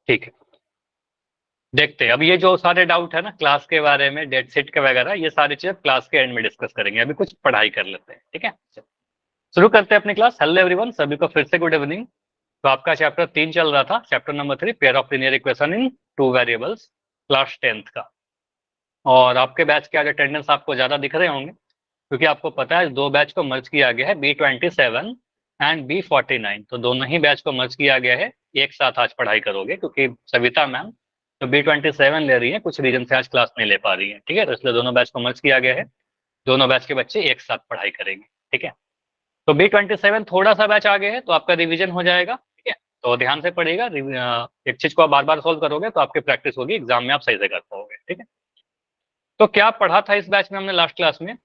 ठीक है, देखते हैं अब ये जो सारे डाउट है ना क्लास के बारे में, डेट शीट के वगैरह, ये सारी चीजें क्लास के एंड में डिस्कस करेंगे। अभी कुछ पढ़ाई कर लेते हैं, ठीक है। शुरू करते हैं अपनी क्लास। हेलो एवरीवन, सभी को फिर से गुड इवनिंग। तो आपका चैप्टर 3 चल रहा था, chapter number 3, pair of linear equation in 2 variables, class 10th का। और आपके बैच के आज अटेंडेंस आपको ज्यादा दिख रहे होंगे, क्योंकि आपको पता है 2 बैच को मर्ज किया गया है, B27 एंड B49। तो दोनों ही बैच को मर्ज किया गया है, एक साथ आज पढ़ाई करोगे, क्योंकि सविता मैम तो B27 ले रही है, कुछ रीजन से आज क्लास नहीं ले पा रही है, ठीक है। तो इसलिए दोनों बैच को मर्ज किया गया है, दोनों बैच के बच्चे एक साथ पढ़ाई करेंगे, ठीक है। तो B27 थोड़ा सा बैच आगे है, तो आपका रिवीजन हो जाएगा, ठीक है। तो ध्यान से पढ़िएगा, एक चीज को आप बार बार सोल्व करोगे तो आपकी प्रैक्टिस होगी, एग्जाम में आप सही से कर पाओगे, ठीक है। तो क्या पढ़ा था इस बैच में हमने लास्ट क्लास में?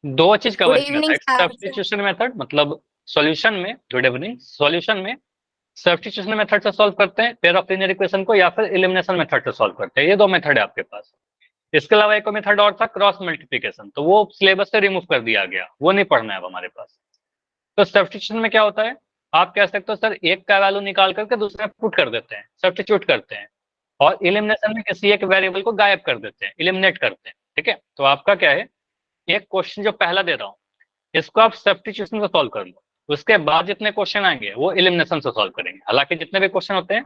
2 चीज गुड कवर किया था, इवनिंग एक सर। सब्स्टिट्यूशन मेथड, मतलब सॉल्यूशन में, गुड इवनिंग, सॉल्यूशन में सब्स्टिट्यूशन मेथड से सॉल्व करते हैं पेयर ऑफ लीनियर इक्वेशन को, या फिर एलिमिनेशन मेथड से सॉल्व करते हैं। ये 2 मेथड है आपके पास। इसके अलावा एक मेथड और था, क्रॉस मल्टीप्लिकेशन, तो वो सिलेबस से रिमूव कर दिया गया, वो नहीं पढ़ना है अब हमारे पास। तो सब्स्टिट्यूशन में क्या होता है, आप कह सकते हो सर एक का वैल्यू निकाल करके दूसरे में पुट कर देते हैं, सब्स्टिट्यूट करते हैं। और एलिमिनेशन में किसी एक वेरिएबल को गायब कर देते हैं, एलिमिनेट करते हैं, ठीक है। तो आपका क्या है, एक क्वेश्चन जो पहला दे रहा हूं, इसको आप सब्स्टिट्यूशन से सॉल्व कर लो, उसके बाद जितने क्वेश्चन आएंगे वो एलिमिनेशन से सॉल्व करेंगे। हालांकि जितने भी क्वेश्चन होते हैं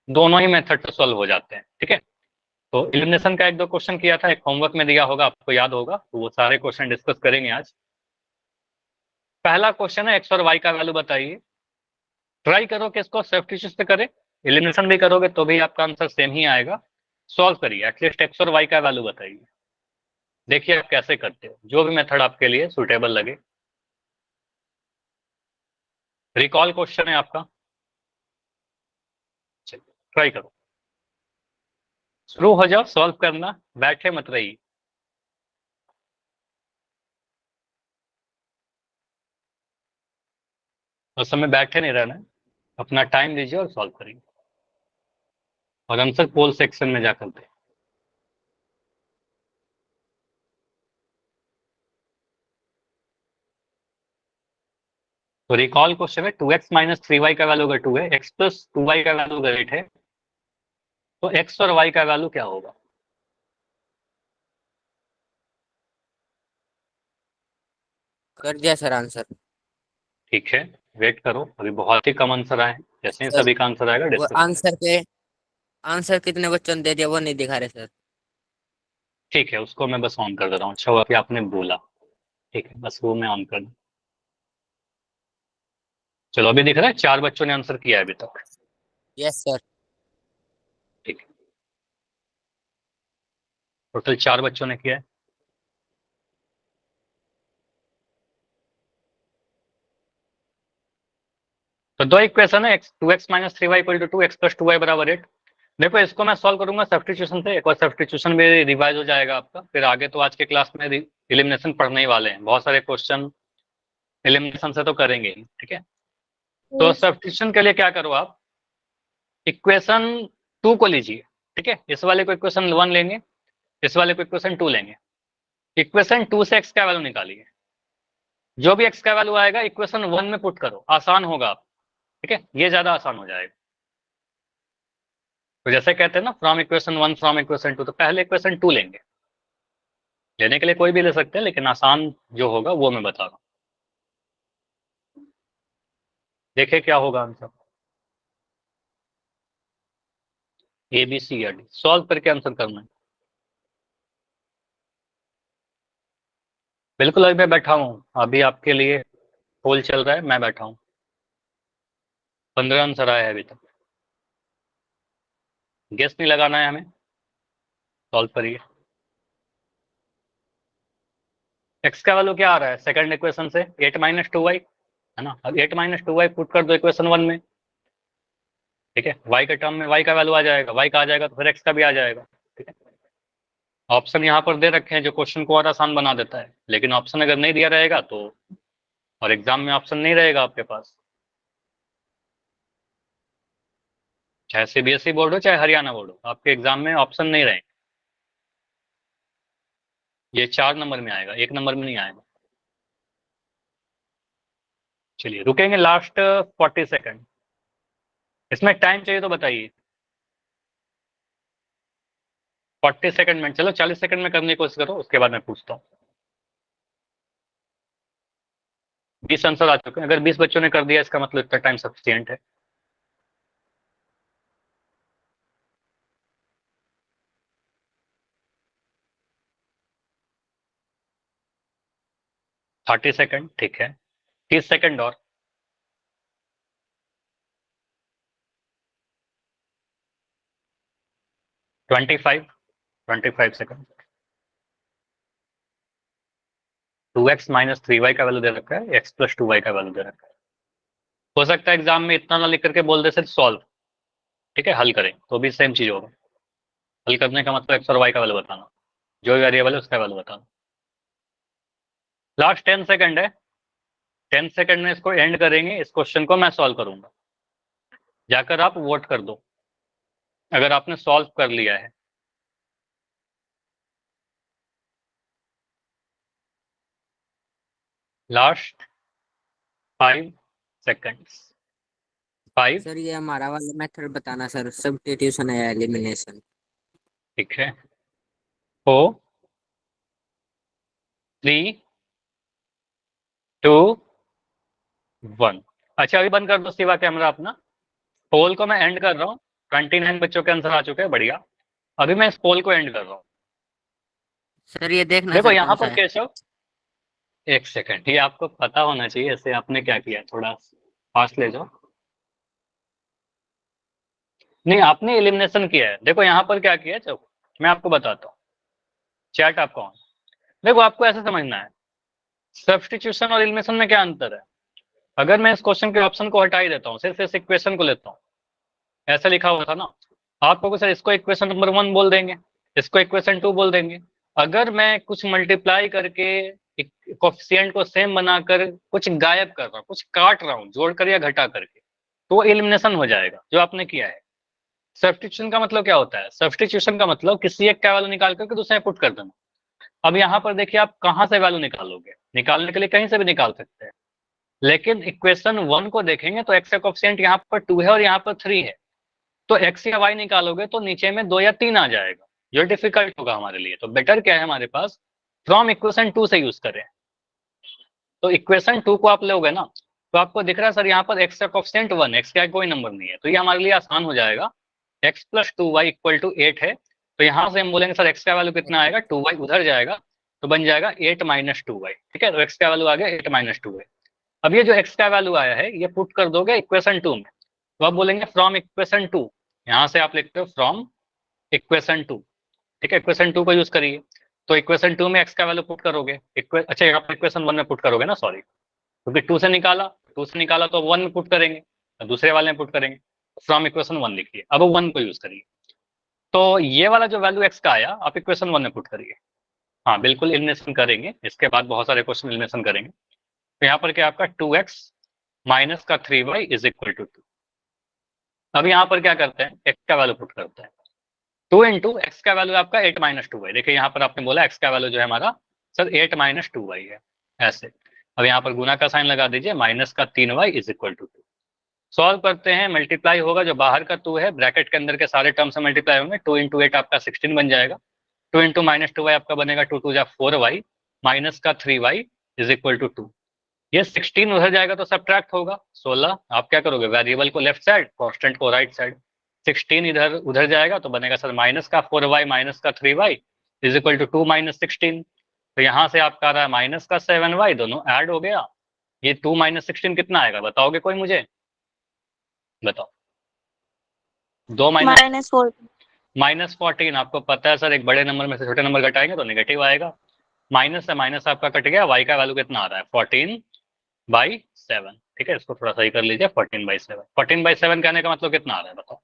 दोनों ही मेथड से सॉल्व हो जाते हैं, ठीक है। तो एलिमिनेशन का 1-2 क्वेश्चन किया था, एक होमवर्क में दिया होगा, आपको याद होगा, तो वो सारे क्वेश्चन डिस्कस करेंगे आज। पहला क्वेश्चन है एक्स और वाई का वैल्यू बताइए। ट्राई करो कि इसको सब्स्टिट्यूशन से करें, एलिमिनेशन भी करोगे तो भी आपका आंसर सेम ही आएगा। सॉल्व करिए, एटलीस्ट एक्स और वाई का वैल्यू बताइए। देखिए आप कैसे करते हो, जो भी मेथड आपके लिए सुटेबल लगे। रिकॉल क्वेश्चन है आपका, ट्राई करो, शुरू हो जाओ सॉल्व करना, बैठे मत रहिए। उस समय बैठे नहीं रहना है, अपना टाइम लीजिए और सॉल्व करिए, और आंसर पोल सेक्शन में जाकर दे। तो रिकॉल क्वेश्चन है, 2x माइनस 3y का वैल्यू अगर 2 है, x प्लस 2y का वैल्यू अगर 8 है, तो x और y का वैल्यू क्या होगा? कर दिया सर आंसर। ठीक है, वेट करो, अभी बहुत ही कम आंसर आए हैं, जैसे ही सर सभी का आंसर आएगा वो डिस्कस करेंगे। आंसर कितने बच्चों ने दे दिया वो नहीं दिखा रहे सर। ठीक है, उसको मैं बस ऑन कर दे रहा हूँ। अच्छा हुआ कि आपने बोला, ठीक है, बस वो मैं ऑन कर दूं। चलो, अभी दिख रहा है 4 बच्चों ने आंसर किया है अभी तक। Yes sir. ठीक है, टोटल 4 बच्चों ने किया है। तो 2 इक्वेशन है, 2x minus 3y equal to 2x plus 2y बराबर 8। देखो इसको मैं सॉल्व करूंगा सब्स्टिट्यूशन से, एक बार सब्स्टिट्यूशन भी रिवाइज हो जाएगा आपका, फिर आगे तो आज के क्लास में एलिमिनेशन पढ़ने ही वाले हैं, बहुत सारे क्वेश्चन एलिमिनेशन से तो करेंगे ही, ठीक है। तो सब्स्टिट्यूशन के लिए क्या करो आप, इक्वेशन 2 को लीजिए, ठीक है, इस वाले को इक्वेशन 1 लेंगे, इस वाले को इक्वेशन 2 लेंगे। इक्वेशन 2 से x का वैल्यू निकालिए, जो भी x का वैल्यू आएगा इक्वेशन 1 में पुट करो, आसान होगा आप, ठीक है, ये ज्यादा आसान हो जाएगा। तो जैसे कहते हैं ना, फ्रॉम इक्वेशन 1 फ्रॉम इक्वेशन 2, तो पहले इक्वेशन 2 लेंगे, लेने के लिए कोई भी ले सकते हैं, लेकिन आसान जो होगा वो मैं बता रहा हूँ। देखिए क्या होगा आंसर, ए बी सी या डी, सॉल्व करके आंसर करना है। बिल्कुल, अभी मैं बैठा हूँ, अभी आपके लिए पोल चल रहा है, मैं बैठा हूँ, 15 आंसर आया है अभी तक। गेस नहीं लगाना है हमें, सॉल्व करिए। एक्स का वैल्यू क्या आ रहा है सेकंड इक्वेशन से, 8 माइनस 2y, है ना। अब 8 माइनस 2y पुट कर दो इक्वेशन 1 में, ठीक है, y के टर्म में y का वैल्यू आ जाएगा, y का आ जाएगा तो फिर x का भी आ जाएगा, ठीक है। ऑप्शन यहाँ पर दे रखे हैं जो क्वेश्चन को और आसान बना देता है, लेकिन ऑप्शन अगर नहीं दिया रहेगा तो, और एग्जाम में ऑप्शन नहीं रहेगा आपके पास, चाहे सीबीएसई बोर्ड हो चाहे हरियाणा बोर्ड हो, आपके एग्जाम में ऑप्शन नहीं रहेंगे। ये 4 नंबर में आएगा, 1 नंबर में नहीं आएगा। चलिए रुकेंगे लास्ट 40 सेकंड। इसमें टाइम चाहिए तो बताइए। 40 सेकंड में, चलो 40 सेकंड में करने की कोशिश करो, उसके बाद मैं पूछता हूँ। 20 आंसर आ चुके हैं। अगर 20 बच्चों ने कर दिया इसका मतलब इतना टाइम सफिशियंट है। थर्टी सेकंड, ठीक है। 30 सेकंड और। 25 सेकंड। 2x माइनस 3y का वैल्यू दे रखा है, x प्लस 2y का वैल्यू दे रखा है। हो सकता है एग्जाम में इतना ना लिख करके बोल दे सिर्फ सॉल्व, ठीक है, हल करें तो भी सेम चीज होगा। हल करने का मतलब x और y का वैल्यू बताना, जो वेरिएबल है उसका वैल्यू बताना। लास्ट 10 सेकंड है। 10 सेकंड में इसको एंड करेंगे, इस क्वेश्चन को मैं सॉल्व करूंगा। जाकर आप वोट कर दो अगर आपने सॉल्व कर लिया है। Last 5 seconds. 5। सर ये हमारा वाला मेथड बताना सर, सब्स्टिट्यूशन या एलिमिनेशन। ठीक है। 4 3 2 1। अच्छा अभी बंद कर दो सिवा कैमरा अपना। पोल को मैं एंड कर रहा हूँ। 29 बच्चों के आंसर आ चुके हैं, बढ़िया। अभी मैं इस पोल को एंड कर रहा हूँ। सर ये देखना देखो सर यहाँ कौन सा पर है। केशव, एक सेकंड, ये आपको पता होना चाहिए ऐसे आपने क्या किया, थोड़ा पास ले जाओ। नहीं आपने एलिमिनेशन किया है, देखो यहाँ पर क्या किया है, चलो मैं आपको बताता हूँ। चैट आपका ऑन। देखो आपको ऐसे समझना है, सब्स्टिट्यूशन और एलिमिनेशन में क्या अंतर है। अगर मैं इस क्वेश्चन के ऑप्शन को हटा ही देता हूँ, सिर्फ इस इक्वेशन को लेता हूँ, ऐसा लिखा हुआ था ना, आपको सर इसको इक्वेशन नंबर 1 बोल देंगे, इसको इक्वेशन 2 बोल देंगे। अगर मैं कुछ मल्टीप्लाई करके कोफिशिएंट को सेम बनाकर कुछ गायब कर रहा हूँ, कुछ काट रहा हूँ जोड़ कर या घटा करके, तो एलिमिनेशन हो जाएगा जो आपने किया है। सब्स्टिट्यूशन का मतलब क्या होता है, सब्स्टिट्यूशन का मतलब किसी एक का वैल्यू निकाल करके दूसरे में पुट कर देना। अब यहाँ पर देखिए आप कहाँ से वैल्यू निकालोगे, निकालने के लिए कहीं से भी निकाल सकते हैं, लेकिन इक्वेशन 1 को देखेंगे तो एक्स का कोफिशिएंट यहाँ पर 2 है और यहाँ पर 3 है, तो एक्स या वाई निकालोगे तो नीचे में 2 या 3 आ जाएगा, जो डिफिकल्ट होगा हमारे लिए। तो बेटर क्या है हमारे पास, फ्रॉम इक्वेशन 2 से यूज करें। तो इक्वेशन 2 को आप लोगे ना, तो आपको दिख रहा है सर यहाँ पर एक्स का कोफिशिएंट 1, एक्स का कोई नंबर नहीं है, तो ये हमारे लिए आसान हो जाएगा। X plus 2y equal to 8 है, तो यहाँ से हम बोलेंगे सर एक्स का वैल्यू कितना आएगा, 2y उधर जाएगा तो बन जाएगा 8 माइनस 2y। ठीक है, तो एक्स का वैल्यू आ गया 8 माइनस 2y। अब ये जो एक्स का वैल्यू आया है ये पुट कर दोगे इक्वेशन 2 में, तो आप बोलेंगे फ्रॉम इक्वेशन 2, यहाँ से आप लिखते हो फ्रॉम इक्वेशन 2। ठीक है, इक्वेशन 2 को यूज करिए, तो इक्वेशन 2 में एक्स का वैल्यू पुट करोगे, अच्छा आप इक्वेशन 1 में पुट करोगे ना, सॉरी, क्योंकि 2 से निकाला तो 1 में पुट करेंगे, तो दूसरे वाले में पुट करेंगे। फ्रॉम इक्वेशन 1 लिखिए, अब 1 को यूज करिए, तो ये वाला जो वैल्यू एक्स का आया आप इक्वेशन 1 में पुट करिए। हाँ बिल्कुल एलिमिनेशन करेंगे, इसके बाद बहुत सारे क्वेश्चन एलिमिनेशन करेंगे। तो यहाँ पर क्या आपका 2x माइनस का 3y इज इक्वल टू 2। अब यहाँ पर क्या करते हैं, एक्स का वैल्यू पुट करते हैं, 2 इंटू एक्स का वैल्यू आपका 8 माइनस 2y। देखिए यहाँ पर आपने बोला एक्स का वैल्यू जो है हमारा सर 8 माइनस 2y है, ऐसे। अब यहाँ पर गुना का साइन लगा दीजिए, माइनस का 3y is equal to 2। Solve करते हैं, मल्टीप्लाई होगा, जो बाहर का 2 है ब्रैकेट के अंदर के सारे टर्म से मल्टीप्लाई होंगे, 2 इंटू 8 आपका 16 बन जाएगा, 2 इंटू माइनस 2y आपका बनेगा 2 2 जा 4y माइनस का 3y इज इक्वल टू 2। ये 16 उधर जाएगा तो सब्ट्रैक्ट होगा 16। आप क्या करोगे, वेरिएबल को लेफ्ट साइड, कांस्टेंट को राइट साइड। 16 इधर उधर जाएगा तो बनेगा सर माइनस का 4y माइनस का 3y is equal to 2 minus 16। तो यहाँ से आपका आ रहा है माइनस का 7y, दोनों ऐड हो गया। ये 2 माइनस 16 कितना आएगा बताओगे कोई मुझे, बताओ। 2 माइनस 14। आपको पता है सर एक बड़े नंबर में से छोटे नंबर घटाएंगे तो नेगेटिव आएगा। माइनस से माइनस आपका कट गया, y का वैल्यू कितना आ रहा है 14/7। ठीक है, इसको थोड़ा सही कर लीजिए, 14/7। 14/7 कहने का मतलब कितना आ रहा है बताओ,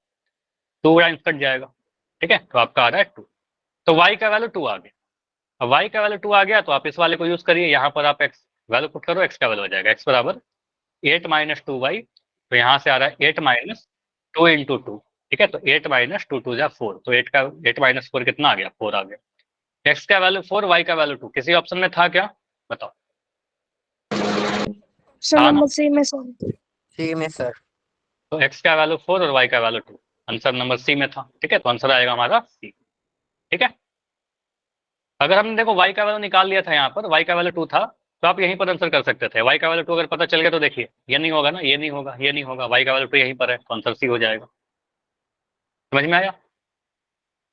2 टाइम्स कट जाएगा। ठीक है, तो आपका आ रहा है 2, तो y का वैल्यू 2 आ गया। अब y का वैल्यू 2 आ गया तो आप इस वाले को यूज करिए, यहाँ पर आप x वैल्यू पुट करो, x का वैल्यू आ जाएगा x बराबर 8 माइनस 2y। तो यहाँ से आ रहा है 8 माइनस 2 इंटू 2। ठीक है, तो 8 माइनस 2 2 जा 4, तो 8 माइनस 4 कितना आ गया, 4 आ गया। x का वैल्यू 4, y का वैल्यू 2, किसी ऑप्शन में था क्या बताओ। ऑप्शन हाँ ना? नंबर सी में सर। सी में सर। तो x का वैल्यू 4 और y का वैल्यू 2, आंसर नंबर सी में था। ठीक है, तो आंसर आएगा हमारा सी। ठीक है, अगर हमने देखो y का वैल्यू निकाल लिया था, यहाँ पर y का वैल्यू 2 था, तो आप यहीं पर आंसर कर सकते थे। y का वैल्यू 2 अगर पता चल गया तो देखिए ये नहीं होगा ना, ये नहीं होगा, ये नहीं होगा, y का वैल्यू 2 यहीं पर है, तो आंसर सी हो जाएगा। समझ में आया?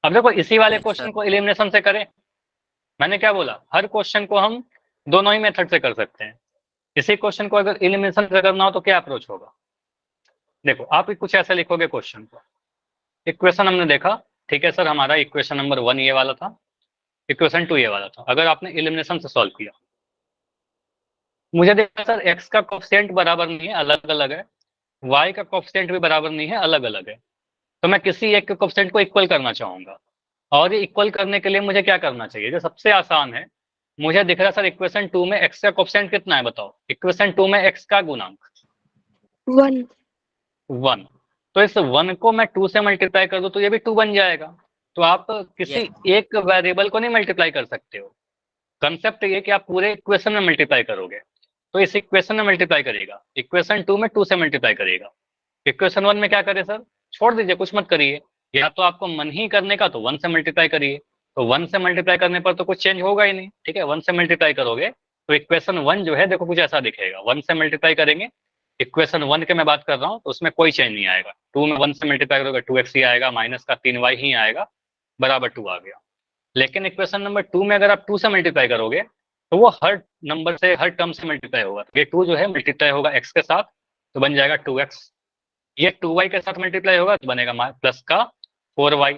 अब देखो इसी वाले यस क्वेश्चन सर। को एलिमिनेशन से करें। मैंने क्या बोला, हर क्वेश्चन को हम दोनों ही मेथड से कर सकते हैं। इसी क्वेश्चन को अगर एलिमिनेशन से करना हो तो क्या अप्रोच होगा? देखो आप कुछ ऐसे लिखोगे क्वेश्चन को, इक्वेशन हमने देखा, ठीक है सर, हमारा इक्वेशन नंबर 1 ये वाला था, इक्वेशन 2 ये वाला था। अगर आपने एलिमिनेशन से सॉल्व किया, मुझे देखा सर x का कोफिशिएंट बराबर नहीं है, अलग अलग है, y का कोफिशिएंट भी बराबर नहीं है, अलग अलग है, तो मैं किसी एक के कोफिशिएंट को इक्वल करना चाहूंगा। और ये इक्वल करने के लिए मुझे क्या करना चाहिए? जो सबसे आसान है, मुझे दिख रहा है सर इक्वेशन 2 में x का कोफिशिएंट कितना है, बताओ। इक्वेशन 2 में x का गुणांक 1। 1, तो इस 1 को मैं 2 से मल्टीप्लाई कर दूं तो ये भी 2 बन जाएगा। तो आप किसी एक वेरिएबल को नहीं मल्टीप्लाई कर सकते हो। कंसेप्ट ये कि आप पूरे इक्वेशन में मल्टीप्लाई करोगे, तो इस इक्वेशन में मल्टीप्लाई करेगा, इक्वेशन 2 में 2 से मल्टीप्लाई करेगा। इक्वेशन 1 में क्या करे सर, छोड़ दीजिए, कुछ मत करिए, या तो आपको मन ही करने का तो 1 से मल्टीप्लाई करिए, तो 1 से मल्टीप्लाई करने पर तो कुछ चेंज होगा ही नहीं। ठीक है, 1 से मल्टीप्लाई करोगे तो इक्वेशन 1 जो है देखो कुछ ऐसा दिखेगा, 1 से मल्टीप्लाई करेंगे, इक्वेशन 1 के मैं बात कर रहा हूँ, तो उसमें कोई चेंज नहीं आएगा। 2 में 1 से मल्टीप्लाई करोगे 2x ही आएगा, माइनस का 3y ही आएगा, बराबर 2 आ गया। लेकिन इक्वेशन नंबर 2 में अगर आप 2 से मल्टीप्लाई करोगे तो वो हर नंबर से, हर टर्म से मल्टीप्लाई होगा। ये 2 जो है मल्टीप्लाई होगा x के साथ, तो बन जाएगा 2x। ये 2y के साथ मल्टीप्लाई होगा तो बनेगा प्लस का 4y,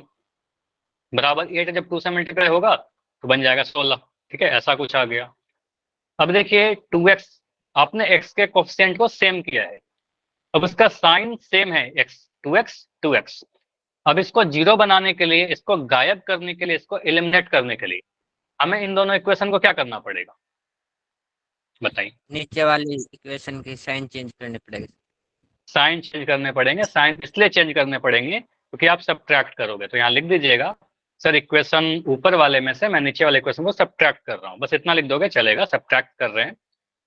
बराबर 8 जब 2 से मल्टीप्लाई होगा तो बन जाएगा 16। ठीक है, ऐसा कुछ आ गया। अब देखिए 2x, आपने x के कोफिशिएंट को सेम किया है, अब इसका साइन सेम है, x 2x 2x। अब इसको जीरो बनाने के लिए, इसको गायब करने के लिए, इसको एलिमिनेट करने के लिए हमें इन दोनों इक्वेशन को क्या करना पड़ेगा, बताइए। नीचे वाली इक्वेशन की साइन चेंज करनी पड़ेगी। साइन चेंज करने पड़ेंगे। साइन इसलिए चेंज करने पड़ेंगे क्योंकि आप सब्ट्रैक्ट करोगे, तो यहाँ लिख दीजिएगा सर इक्वेशन ऊपर वाले में से मैं नीचे वाले इक्वेशन को सब्ट्रैक्ट कर रहा हूँ, बस इतना लिख दोगे चलेगा, सब्ट्रैक्ट कर रहे हैं।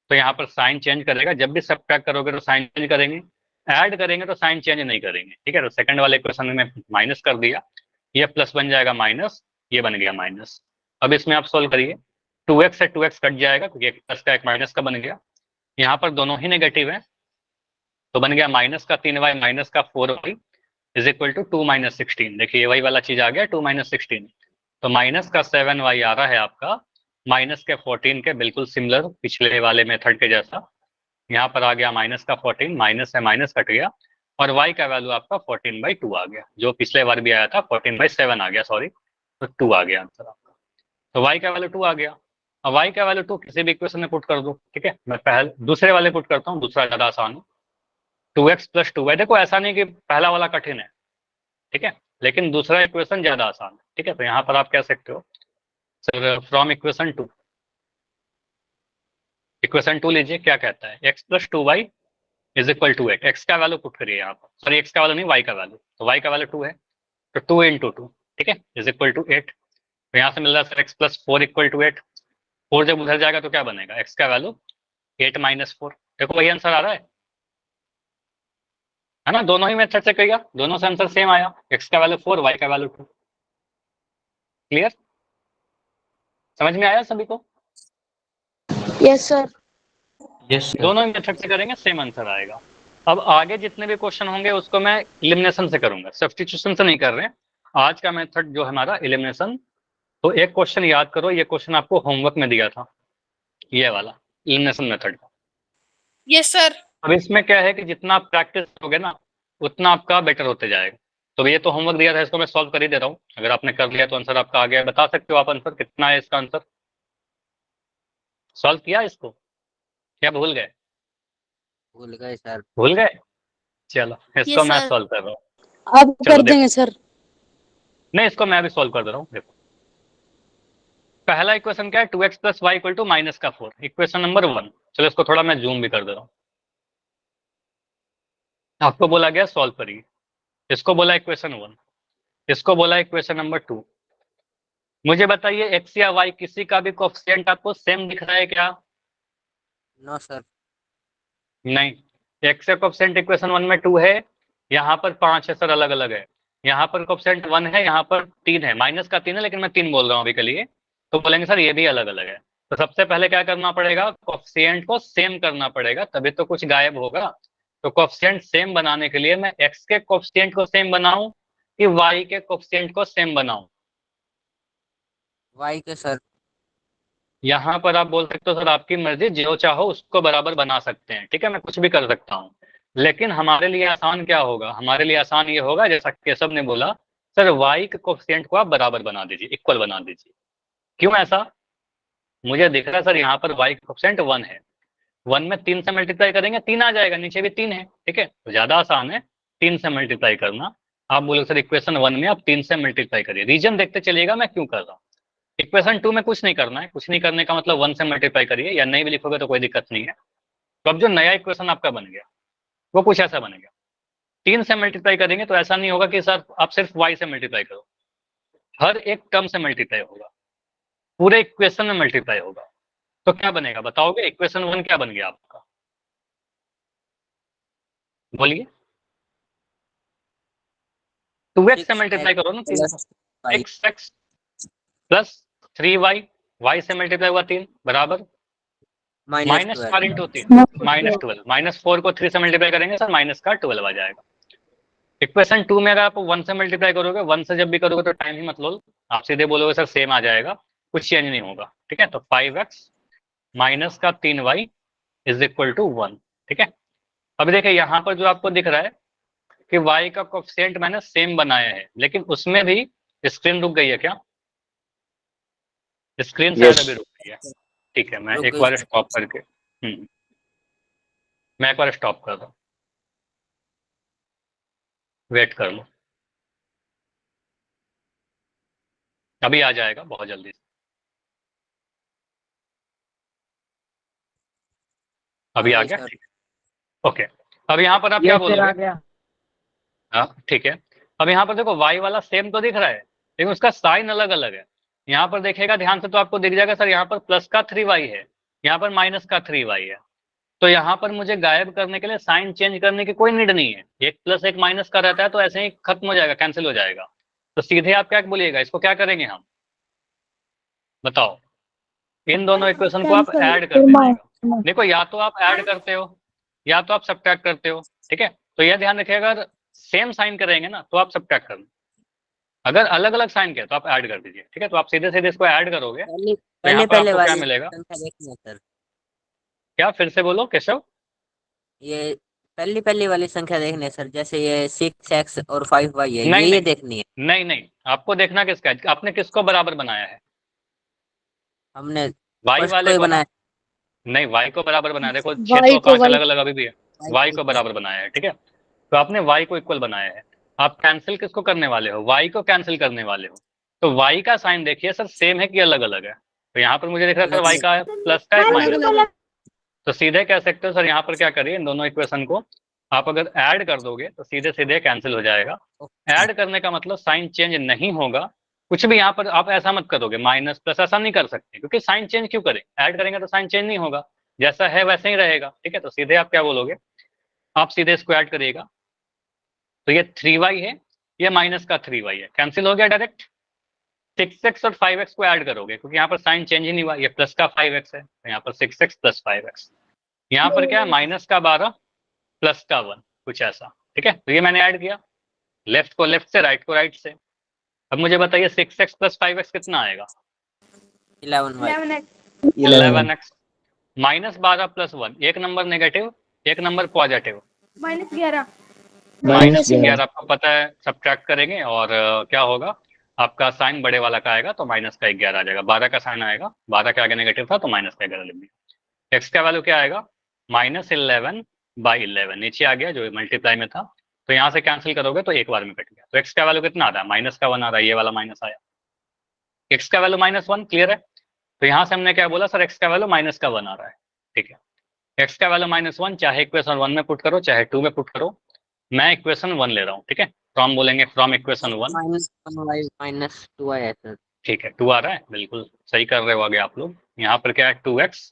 तो यहाँ पर साइन चेंज करेगा, जब भी सब्ट्रैक्ट करोगे तो साइन चेंज करेंगे, ऐड करेंगे तो साइन चेंज नहीं करेंगे। ठीक है, तो सेकंड वाले इक्वेशन में माइनस कर दिया, ये प्लस बन जाएगा माइनस, ये बन गया माइनस। अब इसमें आप सोल्व करिए, 2x से 2x कट जाएगा क्योंकि एक प्लस का एक माइनस का बन गया, यहाँ पर दोनों ही नेगेटिव है, तो बन गया माइनस का 3y माइनस का 4y is equal to 2 minus 16। देखिए वही वाला चीज आ गया 2 माइनस 16, तो माइनस का 7y आ रहा है आपका माइनस के 14 के, बिल्कुल सिमिलर पिछले वाले मेथड के जैसा। यहाँ पर आ गया माइनस का 14, माइनस है माइनस कट गया, और y का वैल्यू आपका 14/2 आ गया, जो पिछले बार भी आया था 14/7 आ गया, सॉरी, तो 2 आ गया आंसर आपका। तो y का वैल्यू 2 आ गया। अब y का वैल्यू 2 किसी भी इक्वेशन में पुट कर दो। ठीक है, मैं पहले दूसरे वाले पुट करता हूँ, दूसरा ज्यादा आसान है। 2x प्लस 2y, देखो ऐसा नहीं कि पहला वाला कठिन है, ठीक है, लेकिन दूसरा इक्वेशन ज्यादा आसान है। ठीक है, तो यहाँ पर आप कह सकते हो सर फ्रॉम इक्वेशन 2, इक्वेशन 2 लीजिए, क्या कहता है, x plus 2y is equal to 8। X का वैल्यू पुट करिए यहाँ पर, सॉरी एक्स का वैल्यू नहीं, वाई का वैल्यू, तो वाई का वैल्यू 2 है, तो 2 इंटू 2, ठीक है, इज इक्वल टू 8। तो यहाँ से मिल रहा है sir x plus 4 equal to 8, 4 जब उधर जाएगा तो क्या बनेगा, एक्स का वैल्यू 8 माइनस 4। देखो वही आंसर आ रहा है ना, दोनों ही मेथड से किया, दोनों से आंसर सेम आया, एक्स का वैल्यू 4, वाई का वैल्यू 2। क्लियर, समझ में आया सभी को? Yes sir. यस दोनों ही मेथड से करेंगे सेम आंसर आएगा। अब आगे जितने भी क्वेश्चन होंगे उसको मैं एलिमिनेशन से करूंगा, सब्स्टिट्यूशन से नहीं कर रहे हैं। आज का मेथड जो है हमारा एलिमिनेशन। तो एक क्वेश्चन याद करो, ये क्वेश्चन आपको होमवर्क में दिया था, ये वाला एलिमिनेशन मेथड का। Yes sir. अब इसमें क्या है कि जितना आप प्रैक्टिस करोगे ना उतना आपका बेटर होते जाएगा। तो ये तो होमवर्क दिया था, इसको मैं सॉल्व कर ही दे रहा हूँ, अगर आपने कर लिया तो आंसर आपका आ गया। बता सकते हो आप आंसर कितना है इसका आंसर, सॉल्व किया इसको, क्या भूल गए? भूल गए सर। भूल गए, चलो इसको Yes, मैं sir. सॉल्व कर रहा हूँ। अब चलो कर देंगे सर। नहीं, इसको मैं भी सॉल्व कर दे रहा हूँ। देखो पहला इक्वेशन क्या है, 2x plus y equal to minus का 4, इक्वेशन नंबर 1। चलो इसको थोड़ा मैं जूम भी कर दे रहा हूँ। आपको बोला गया सॉल्व करिए, इसको बोला इक्वेशन 1, इसको बोला इक्वेशन नंबर 2। मुझे बताइए x या y किसी का भी कोफिशिएंट आपको सेम दिख रहा है क्या? No sir. नहीं, एक्स का कोएफिशिएंट इक्वेशन 1 में 2 है, यहाँ पर 5 है सर, अलग अलग है। यहाँ पर कोएफिशिएंट 1 है, यहाँ पर 3 है, माइनस का 3 है, लेकिन मैं 3 बोल रहा हूँ अभी के लिए। तो बोलेंगे सर ये भी अलग अलग है। तो सबसे पहले क्या करना पड़ेगा, कोएफिशिएंट को सेम करना पड़ेगा, तभी तो कुछ गायब होगा। तो कोएफिशिएंट सेम बनाने के लिए मैं एक्स के कोएफिशिएंट को सेम बनाऊं कि वाई के कोएफिशिएंट को सेम बनाऊं? वाई के सर। यहाँ पर आप बोल सकते हो सर आपकी मर्जी, जो चाहो उसको बराबर बना सकते हैं, ठीक है, मैं कुछ भी कर सकता हूँ। लेकिन हमारे लिए आसान क्या होगा, हमारे लिए आसान ये होगा जैसा केशव ने बोला, सर वाई के कोएफिशिएंट को आप बराबर बना दीजिए, इक्वल बना दीजिए। क्यों ऐसा? मुझे दिख रहा है सर यहाँ पर वाई का कोएफिशिएंट 1 है, 1 में 3 से मल्टीप्लाई करेंगे 3 आ जाएगा, नीचे भी 3 है, ठीक है, तो ज्यादा आसान है 3 से मल्टीप्लाई करना। आप बोलो सर इक्वेशन 1 में आप 3 से मल्टीप्लाई करिए, रीजन देखते चलिएगा मैं क्यों कर रहा हूँ। इक्वेशन 2 में कुछ नहीं करना है, कुछ नहीं करने का मतलब 1 से मल्टीप्लाई करिए, या नहीं भी लिखोगे तो कोई दिक्कत नहीं है। तो अब जो नया इक्वेशन आपका बन गया वो कुछ ऐसा बनेगा, 3 से मल्टीप्लाई करेंगे तो ऐसा नहीं होगा कि सर आप सिर्फ वाई से मल्टीप्लाई करो, हर एक टर्म से मल्टीप्लाई होगा, पूरे इक्वेशन में मल्टीप्लाई होगा। तो क्या बनेगा बताओगे, इक्वेशन 1 क्या बन गया आपका, बोलिए? 2x से मल्टीप्लाई करो ना, 6x प्लस 3y, y से मल्टीप्लाई हुआ 3 बराबर माइनस 4 इंटू 3 -12, -4 को 3 से मल्टीप्लाई करेंगे सर माइनस का 12 आ जाएगा। इक्वेशन 2 में अगर आप 1 से मल्टीप्लाई करोगे, 1 से जब भी करोगे तो टाइम ही मत लो, आप सीधे बोलोगे सर सेम आ जाएगा, कुछ चेंज नहीं होगा, ठीक है। तो 5x माइनस का 3y इज इक्वल टू 1, ठीक है। अब देखिए यहाँ पर जो आपको दिख रहा है कि y का कोएफिशिएंट मैंने सेम बनाया है, लेकिन उसमें भी स्क्रीन रुक गई है क्या? स्क्रीन शायद अभी रुक गई है, ठीक है, मैं रुक एक गई बार सर। स्टॉप करके मैं एक बार स्टॉप कर रहा हूँ, वेट कर लो, अभी आ जाएगा बहुत जल्दी। अभी आ जी गया, सर। ठीक है, ओके। अब यहाँ पर आप क्या बोलोगे? गया। हाँ ठीक है। अब यहाँ पर देखो y वाला सेम तो दिख रहा है, लेकिन उसका साइन अलग अलग है। यहाँ पर देखिएगा ध्यान से तो आपको दिख जाएगा सर, यहाँ पर प्लस का 3y है, यहाँ पर माइनस का 3y है। तो यहाँ पर मुझे गायब करने के लिए साइन चेंज करने की कोई नीड नहीं है, एक प्लस एक माइनस का रहता है तो ऐसे ही खत्म हो जाएगा, कैंसिल हो जाएगा। तो सीधे आप क्या बोलिएगा, इसको क्या करेंगे हम, बताओ? इन दोनों इक्वेशन को आप ऐड कर दीजिएगा। देखो या तो आप ऐड करते हो या तो आप सब्ट्रैक्ट करते हो, ठीक है। तो यह ध्यान रखिएगा, अगर सेम साइन करेंगे ना तो आप सब्ट्रैक्ट करना, अगर अलग अलग साइन किया तो आप ऐड कर दीजिए, ठीक है। तो आप सीधे सीधे इसको ऐड करोगे तो यहाँ पर पहले आपको क्या वाली मिलेगा, संख्या देखनी है सर। क्या फिर से बोलो केशव? ये पहली वाली संख्या देखनी है सर, जैसे ये 6x और 5y है, नहीं ये नहीं देखनी है। नहीं नहीं, आपको देखना किसका है, आपने किसको बराबर बनाया है? हमने वाई फर्स्ट को वाले ही को ना? बनाया। नहीं, वाई को बराबर बनाया, देखो 6 वाई और को 5 अलग अलग अभी भी है, y वाई को को बराबर बनाया है, ठीक है। तो आपने वाई को इक्वल बनाया है, आप कैंसिल किसको करने वाले हो, वाई को कैंसिल करने वाले हो। तो वाई का साइन देखिए सर सेम है कि अलग अलग है? तो यहाँ पर मुझे दिख रहा है सर वाई का है प्लस का एक माइनस का, तो सीधे कह सकते हो सर यहाँ पर क्या करिए, इन दोनों इक्वेशन को आप अगर ऐड कर दोगे तो सीधे सीधे कैंसिल हो जाएगा। ऐड करने का मतलब साइन चेंज नहीं होगा, कुछ भी यहाँ पर आप ऐसा मत करोगे माइनस प्लस, ऐसा नहीं कर सकते, क्योंकि साइन चेंज क्यों करें, ऐड करेंगे तो साइन चेंज नहीं होगा, जैसा है वैसे ही रहेगा, ठीक है। तो सीधे आप क्या बोलोगे, आप सीधे इसको ऐड करिएगा, तो ये 3y है, ये माइनस का 3y है, कैंसिल हो गया डायरेक्ट। 6x और 5x को ऐड करोगे, क्योंकि यहाँ पर साइन चेंज ही नहीं हुआ, ये प्लस का 5x है, तो यहाँ पर 6x प्लस 5x, यहाँ पर क्या है माइनस का 12 प्लस का 1, कुछ ऐसा, ठीक है। तो ये मैंने ऐड किया, लेफ्ट को लेफ्ट से, राइट को राइट से। अब मुझे बताइए 6x प्लस 5x कितना आएगा? 11x माइनस 12 प्लस 1, एक नंबर नेगेटिव एक नंबर पॉजिटिव, -11 -11 आपको पता है, सब्ट्रैक्ट करेंगे और क्या होगा आपका साइन बड़े वाला का आएगा तो माइनस का 11 आ जाएगा, 12 का साइन आएगा, 12 के आगे नेगेटिव था तो माइनस का 11 लिख दिया। एक्स का वैल्यू क्या आएगा, -11/11, नीचे आ गया जो मल्टीप्लाई में था, तो यहाँ से कैंसिल करोगे तो एक बार में कट गया। तो एक्स का वैल्यू कितना आ रहा है, माइनस का 1 आ रहा है, ये वाला माइनस आया, एक्स का वैल्यू -1, क्लियर है। तो यहाँ से हमने क्या बोला सर, एक्स का वैल्यू -1 आ रहा है, ठीक है। एक्स का वैल्यू -1 चाहे इक्वेशन 1 में पुट करो चाहे 2 में पुट करो, मैं इक्वेशन 1 ले रहा हूँ, ठीक है। फ्रॉम बोलेंगे फ्रॉम इक्वेशन 1, -1y -2y है सर। ठीक है, 2 आ रहा है, बिल्कुल सही कर रहे हो आगे आप लोग। यहाँ पर क्या है 2x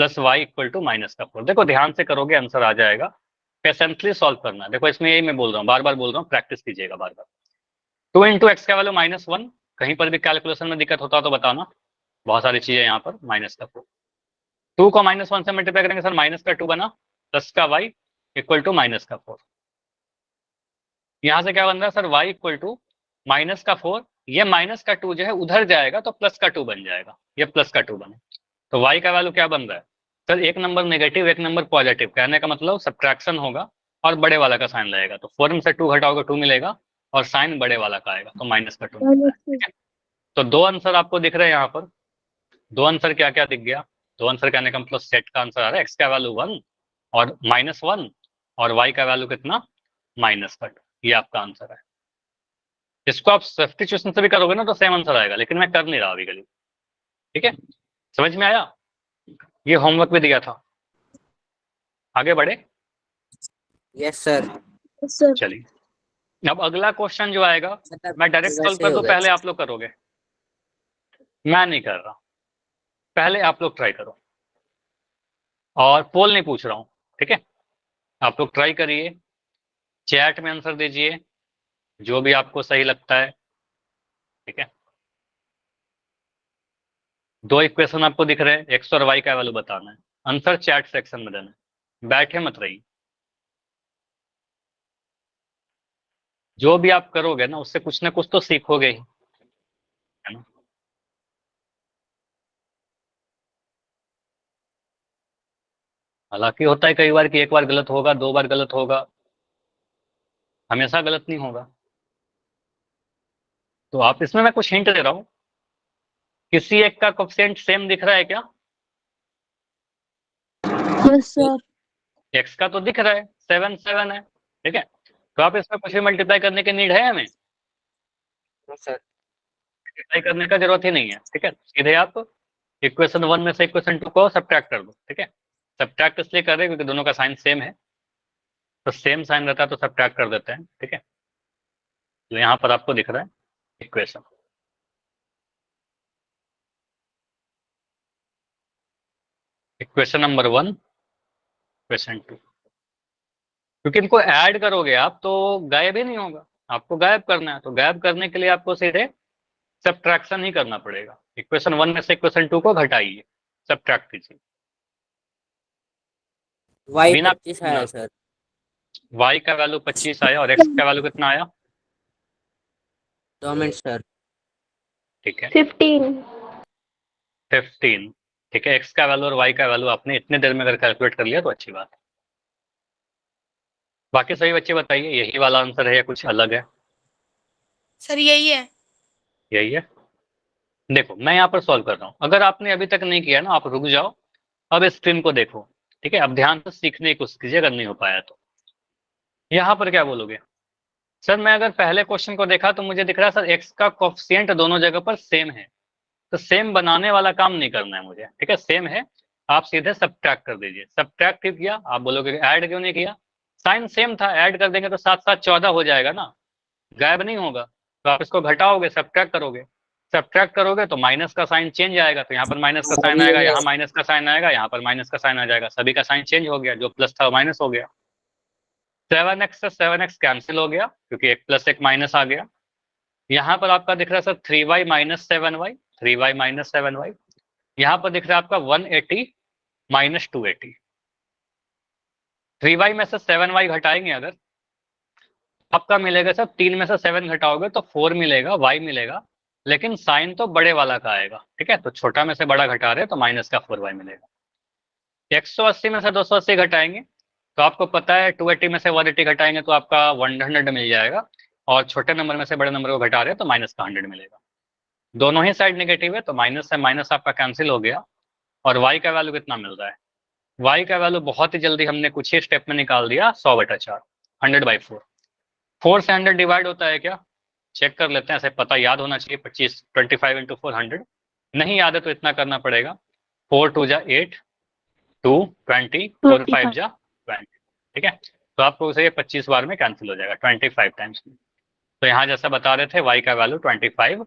plus y equal to minus का 4। देखो ध्यान से करोगे आंसर आ जाएगा, पेशेंटली सॉल्व करना। देखो इसमें यही मैं बोल रहा हूँ, बार बार बोल रहा हूँ, प्रैक्टिस कीजिएगा बार बार। 2 इंटू एक्स का वैल्यू -1, कहीं पर भी कैलकुलेशन में दिक्कत होता हो तो बताना, बहुत सारी चीजें यहाँ पर। माइनस का 4, 2 को -1 से मल्टीप्लाई करेंगे सर, माइनस का 2 बना, प्लस का वाई इक्वल टू माइनस का 4। यहाँ से क्या बन रहा है sir, y equal to minus का 4, ये माइनस का 2 जो है उधर जाएगा तो प्लस का 2 बन जाएगा, ये प्लस का 2 बने। तो y का वैल्यू क्या बन रहा है सर, एक नंबर नेगेटिव एक नंबर पॉजिटिव, कहने का मतलब सब्ट्रैक्शन होगा और बड़े वाला का साइन लगेगा। तो 4 में से 2 घटाओगे 2 मिलेगा और साइन बड़े वाला का आएगा, तो माइनस का 2 मिलता है। ठीक है, तो 2 आंसर आपको दिख रहे हैं यहाँ पर। 2 आंसर क्या क्या दिख गया, 2 आंसर कहने का मतलब सेट का आंसर आ रहा है, एक्स का वैल्यू 1 और -1 और y का वैल्यू कितना, माइनस का 2। ये आपका आंसर है। इसको आप सब्स्टिट्यूशन से भी करोगे ना तो सेम आंसर आएगा, लेकिन मैं कर नहीं रहा अभी के लिए। ठीक है, समझ में आया? ये होमवर्क भी दिया था। आगे बढ़े? Yes sir. सर चलिए, अब अगला क्वेश्चन जो आएगा मैं डायरेक्ट सॉल्व वैसे कर ही दूं, होगा। पहले आप लोग करोगे? मैं नहीं कर रहा, पहले आप लोग ट्राई करो, और पोल नहीं पूछ रहा हूं। ठीक है, आप लोग ट्राई करिए, चैट में आंसर दीजिए जो भी आपको सही लगता है। ठीक है, 2 इक्वेशन आपको दिख रहे हैं, एक्स और वाई का वैल्यू बताना है, आंसर चैट सेक्शन में देना है, बैठे मत रहिए। जो भी आप करोगे ना उससे कुछ ना कुछ तो सीखोगे ही, है ना? हालांकि होता है कई बार कि एक बार गलत होगा, 2 बार गलत होगा, हमेशा गलत नहीं होगा। तो आप इसमें मैं कुछ हिंट दे रहा हूं, किसी एक का कोफिशिएंट सेम दिख रहा है क्या? यस सर एक्स का तो दिख रहा है 7 7 है। ठीक है, तो आप इसमें कुछ भी मल्टीप्लाई करने की नीड है हमें? सर मल्टीप्लाई करने का जरूरत ही नहीं है। ठीक है, सीधे आप इक्वेशन 1 में से इक्वेशन 2 को सब्ट्रैक्ट कर दो। ठीक है, सब्ट्रैक्ट इसलिए कर रहे हैं क्योंकि दोनों का साइन सेम है, तो सेम साइन रहता है तो सब्ट्रैक्ट कर देते हैं। ठीक है, तो यहाँ पर आपको दिख रहा है इक्वेशन, इक्वेशन नंबर 1, इक्वेशन 2। क्योंकि इनको ऐड करोगे आप तो गायब ही नहीं होगा, आपको गायब करना है, तो गायब करने के लिए आपको सीधे सब्ट्रैक्शन ही करना पड़ेगा। इक्वेशन 1 में से इक्वेशन 2 को घटाइए, सब्ट्रैक्ट कीजिए। वाई बिना 25 आया सर। y का वैल्यू 25 आया और x का वैल्यू कितना आया? 2 मिनट सर। ठीक है, 15 15। ठीक है, x का वैल्यू और y का वैल्यू आपने इतने देर में अगर कैलकुलेट कर लिया तो अच्छी बात है। बाकी सभी बच्चे बताइए, यही वाला आंसर है या कुछ अलग है? सर यही है। यही है। देखो मैं यहाँ पर सॉल्व कर रहा हूँ, अगर आपने अभी तक नहीं किया ना आप रुक जाओ, अब स्क्रीन को देखो। ठीक है, अब ध्यान से सीखने की कोशिश कीजिए, अगर नहीं हो पाया तो। यहाँ पर क्या बोलोगे सर, मैं अगर पहले क्वेश्चन को देखा तो मुझे दिख रहा है सर एक्स का कोफिशिएंट दोनों जगह पर सेम है, तो सेम बनाने वाला काम नहीं करना है मुझे। ठीक है, सेम है, आप सीधे सब्ट्रैक्ट कर दीजिए। सब्ट्रैक्ट क्यों किया आप बोलोगे, ऐड क्यों नहीं किया? साइन सेम था, ऐड कर देंगे तो 7 7 14 हो जाएगा ना, गायब नहीं होगा। तो आप इसको घटाओगे, सब्ट्रैक्ट करोगे, सब्ट्रैक्ट करोगे तो माइनस का साइन चेंज आएगा, तो यहाँ पर माइनस का साइन आएगा, यहाँ माइनस का साइन आएगा, यहाँ पर माइनस का साइन आ जाएगा, सभी का साइन चेंज हो गया, जो प्लस था माइनस हो गया। 7x से 7x कैंसिल हो गया क्योंकि एक प्लस एक माइनस आ गया। यहाँ पर आपका दिख रहा है sir 3y minus 7y, 3y minus 7y। यहाँ पर दिख रहा है आपका 180 माइनस 280। 3y में से 7y घटाएंगे अगर, आपका मिलेगा सर 3 में से 7 घटाओगे तो 4 मिलेगा, y मिलेगा, लेकिन साइन तो बड़े वाला का आएगा। ठीक है, तो छोटा में से बड़ा घटा रहे तो माइनस का 4y मिलेगा। 180 में से 280 घटाएंगे तो आपको पता है 280 में से 180 घटाएंगे तो आपका 100 मिल जाएगा, और छोटे नंबर में से बड़े नंबर को घटा रहे तो माइनस का 100 मिलेगा। दोनों ही साइड नेगेटिव है तो माइनस से माइनस आपका कैंसिल हो गया, और y का वैल्यू कितना मिल रहा है? y का वैल्यू बहुत ही जल्दी हमने कुछ ही स्टेप में निकाल दिया, 100/4, 100/4। 4 से 100 डिवाइड होता है क्या? चेक कर लेते हैं, ऐसे पता याद होना चाहिए। 25 25 इंटू 4 100, नहीं याद है तो इतना करना पड़ेगा, 4 2 जा 8, 2 20, 4 5 जा 20। ठीक है, तो आपको उसे 25 बार में कैंसिल हो जाएगा, 25 टाइम्स में। तो यहाँ जैसा बता रहे थे y का वैल्यू 25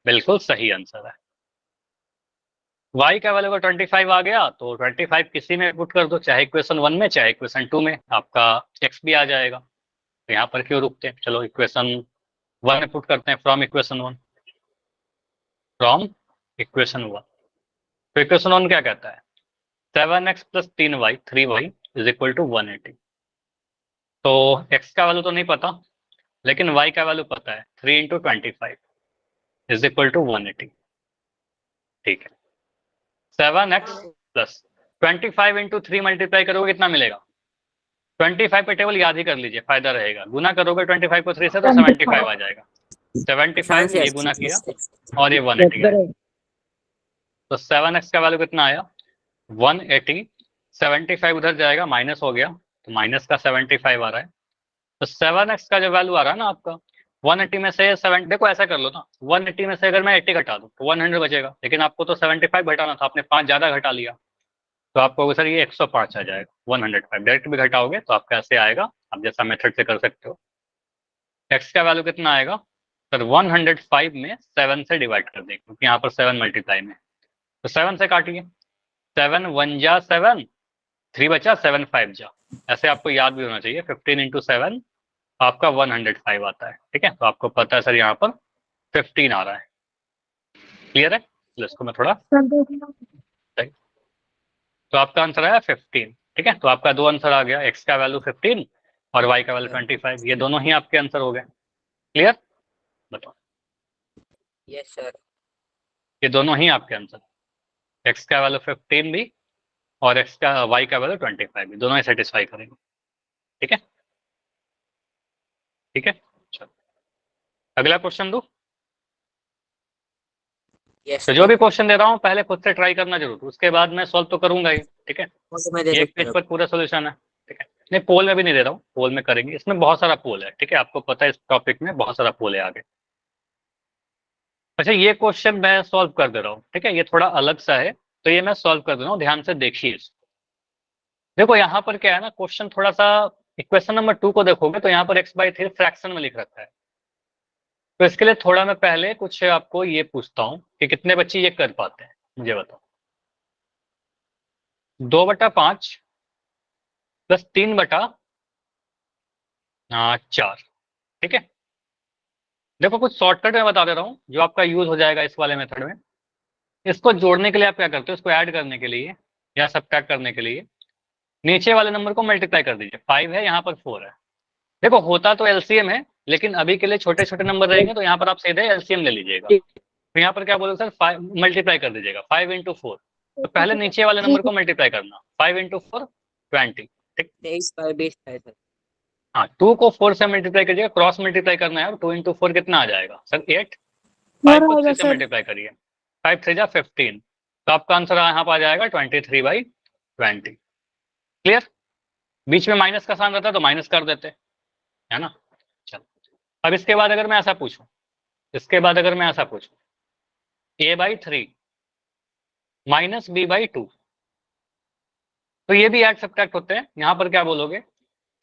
बिल्कुल सही आंसर है। y का वैल्यू अगर 25 आ गया तो 25 किसी में पुट कर दो, चाहे इक्वेशन 1 में चाहे इक्वेशन 2 में, आपका x भी आ जाएगा। तो यहाँ पर क्यों रुकते हैं, चलो इक्वेशन 1 में पुट करते हैं, फ्रॉम इक्वेशन 1, फ्रॉम इक्वेशन 1। तो इक्वेशन 1 क्या कहता है, 7x plus 3y 3y is equal to 180। तो x का वैल्यू तो नहीं पता, लेकिन y का वैल्यू पता है, 3 इंटू 25 इज इक्वल टू 180। ठीक है, 7x प्लस 25 इंटू 3 मल्टीप्लाई करोगे कितना मिलेगा, 25 पे टेबल याद ही कर लीजिए, फायदा रहेगा। गुना करोगे 25 को 3 से तो 75 आ जाएगा। 75 ये गुना किया और ये 180 आया। तो 7x का वैल्यू कितना आया, 180। 75 उधर जाएगा, माइनस हो गया, तो माइनस का 75 आ रहा है। तो 7x का जो वैल्यू आ रहा है ना आपका, 180 में से 7, देखो ऐसा कर लो ना, 180 में से अगर मैं 80 घटा दूं तो 100 बचेगा, लेकिन आपको तो 75 घटाना था, आपने 5 ज्यादा घटा लिया, तो आपको सर ये 105 आ जाएगा। 105 डायरेक्ट भी घटाओगे तो आपका ऐसे आएगा, आप जैसा मेथड से कर सकते हो। x का वैल्यू कितना आएगा सर, 105 में 7 से डिवाइड कर दें, क्योंकि यहाँ पर 7 मल्टीप्लाई में, तो 7 से काटिए, 7 1 जा 7, 3 बचा, 7 5 जा, ऐसे आपको याद भी होना चाहिए। 15 इंटू 7 आपका 105 आता है। ठीक है, तो आपको पता है सर यहाँ पर 15 आ रहा है। क्लियर है, तो इसको मैं थोड़ा, तो आपका आंसर आया 15। ठीक है, तो आपका दो आंसर आ गया, x का वैल्यू 15 और y का वैल्यू 25, ये दोनों ही आपके आंसर हो गए। क्लियर, बताओ, यस सर। ये दोनों ही आपके आंसर, x का वैल्यू 15 भी और x का y का वैल्यू 25 भी, दोनों ही सेटिस्फाई करेंगे। ठीक है, ठीक है, चलो अगला क्वेश्चन दो। यस तो जो भी क्वेश्चन दे रहा हूँ पहले खुद से ट्राई करना जरूर, उसके बाद मैं सॉल्व तो करूंगा ही। ठीक है, मैं दे एक सकता पेज हूँ। पर पूरा सोल्यूशन है। ठीक है, नहीं पोल में भी नहीं दे रहा हूँ, पोल में करेंगे, इसमें बहुत सारा पोल है। ठीक है, आपको पता है इस टॉपिक में बहुत सारा पोल है आगे। अच्छा, ये क्वेश्चन मैं सॉल्व कर दे रहा हूँ। ठीक है, ये थोड़ा अलग सा है, तो ये मैं सॉल्व कर दे रहा हूँ, ध्यान से देखिए इसको। देखो यहाँ पर क्या है ना, क्वेश्चन थोड़ा सा, इक्वेशन नंबर 2 को देखोगे तो यहाँ पर x/3 फ्रैक्शन में लिख रखा है। तो इसके लिए थोड़ा मैं पहले कुछ आपको ये पूछता हूँ कि कितने बच्चे ये कर पाते हैं, मुझे बताओ। 2/5 प्लस 3/4। ठीक है, देखो कुछ शॉर्टकट में बता दे रहा हूँ जो आपका यूज हो जाएगा इस वाले मेथड में। इसको जोड़ने के लिए आप क्या करते हो, इसको ऐड करने के लिए या सब्ट्रैक्ट करने के लिए नीचे वाले नंबर को मल्टीप्लाई कर दीजिए। 5 है, यहाँ पर 4 है। देखो होता तो एलसीएम है, लेकिन अभी के लिए छोटे छोटे नंबर रहेंगे, तो यहाँ पर आप सीधे एलसीएम ले लीजिएगा। तो यहाँ पर क्या बोलोगे सर, 5 मल्टीप्लाई कर दीजिएगा, 5 इंटू 4। तो पहले नीचे वाले नंबर को मल्टीप्लाई करना, 5 इंटू 4 20। ठीक, 23 है सर। हाँ 2 को 4 से मल्टीप्लाई करिएगा, क्रॉस मल्टीप्लाई करना है। 2 इंटू 4 कितना आ जाएगा सर, 8। 5 को 3 से मल्टीप्लाई करिए, 5 3 जा 15, तो आपका आंसर यहाँ पर आ जाएगा 23/20। क्लियर, बीच में माइनस का साइन रहता है तो माइनस कर देते, है ना। चलो, अब इसके बाद अगर मैं ऐसा पूछूं, a/3 माइनस b/2, तो ये भी ऐड सब्ट्रैक्ट होते हैं। यहाँ पर क्या बोलोगे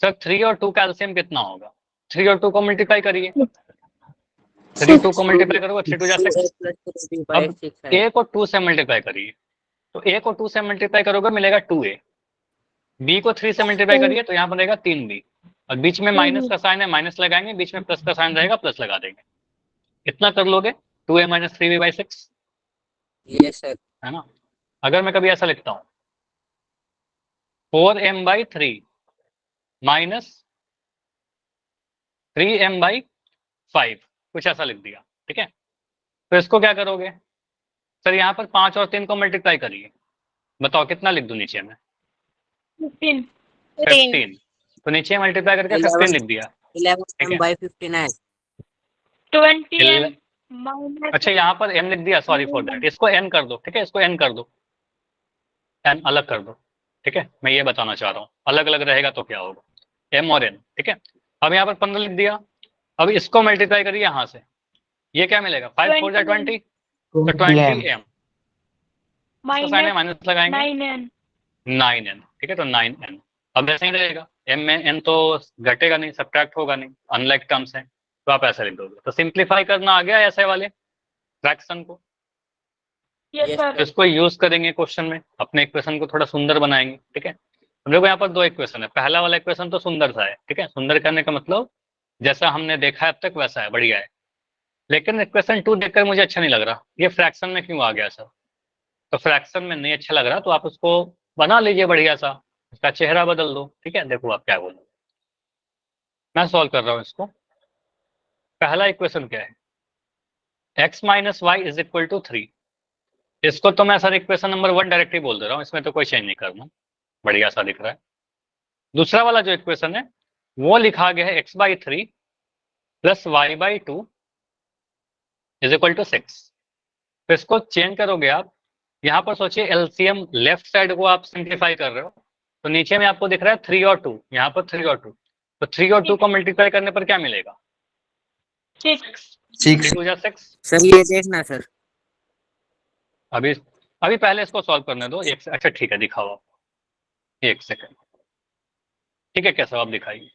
सर, 3 और 2 का एलसीएम कितना होगा, 3 और 2 को मल्टीप्लाई करिए, 3 2 को मल्टीप्लाई करोगे 3 2 जा 6। अब a को 2 से मल्टीप्लाई करिए, तो a को 2 से मल्टीप्लाई करोगे मिलेगा 2a। b को 3 से मल्टीप्लाई करिए तो यहाँ बनेगा 3b, और बीच में माइनस का साइन है, माइनस लगाएंगे, बीच में प्लस का साइन रहेगा, प्लस लगा देंगे। इतना कर लोगे, 2a minus 3b/6, yes sir. है ना। अगर मैं कभी ऐसा लिखता हूँ 4m/3 माइनस 3m/5, कुछ ऐसा लिख दिया। ठीक है, तो इसको क्या करोगे सर, यहाँ पर 5 और 3 को मल्टीप्लाई करिए, बताओ कितना लिख दूं नीचे में, 15। तो नीचे मल्टीप्लाई करके 15 लिख दिया। 11m/59। 20m अच्छा, यहाँ पर n लिख दिया, सॉरी फॉर दैट, इसको n कर दो। ठीक है, इसको n कर दो, n अलग कर दो। ठीक है, मैं ये बताना चाह रहा हूँ, अलग अलग रहेगा तो क्या होगा, m और n। ठीक है, अब यहाँ पर 15 लिख दिया, अब इसको मल्टीप्लाई करिए यहाँ से, ये क्या मिलेगा, 5 4 जा 20, तो 20m, माइनस लगाएंगे 9n। ठीक है, तो 9n, अब ऐसे ही रहेगा, m में n तो घटेगा नहीं, सब्ट्रैक्ट होगा नहीं, अनलाइक टर्म्स है, तो आप ऐसे लिख दोगे। तो सिंप्लीफाई करना आ गया ऐसे वाले फ्रैक्शन को। Yes, Yes, sir. तो इसको यूज करेंगे क्वेश्चन में, अपने इक्वेशन को थोड़ा सुंदर बनाएंगे। ठीक है, हम लोग यहाँ पर दो इक्वेशन है, पहला वाला इक्वेशन तो सुंदर सा है। ठीक है, सुंदर करने का मतलब जैसा हमने देखा है अब तक वैसा है, बढ़िया है। लेकिन इक्वेशन 2 देखकर मुझे अच्छा नहीं लग रहा, ये फ्रैक्शन में क्यों आ गया सर? तो फ्रैक्शन में नहीं अच्छा लग रहा तो आप उसको बना लीजिए बढ़िया सा, उसका चेहरा बदल दो। ठीक है, देखो आप क्या बोलो, मैं सॉल्व कर रहा हूँ इसको। पहला इक्वेशन क्या है, x minus y is equal to 3। इसको तो मैं सर इक्वेशन नंबर 1 डायरेक्टली बोल दे रहा हूँ, इसमें तो कोई चेंज नहीं करना, बढ़िया सा दिख रहा है। दूसरा वाला जो इक्वेशन है वो लिखा गया है x/3 plus y/2 is equal to 6। तो इसको चेंज करोगे आप, यहाँ पर सोचिए एलसीएम लेफ्ट साइड को आप सिंप्लीफाई कर रहे हो, तो नीचे में आपको दिख रहा है 3 और 2, यहाँ पर 3 और 2, तो 3 और 2 को मल्टीप्लाई करने पर क्या मिलेगा? 6. 3 2 जा 6। सर ये देखना सर। अभी अभी पहले इसको सॉल्व करने दो एक, अच्छा ठीक है दिखाओ आप, एक सेकंड। ठीक है, कैसा आप दिखाइए।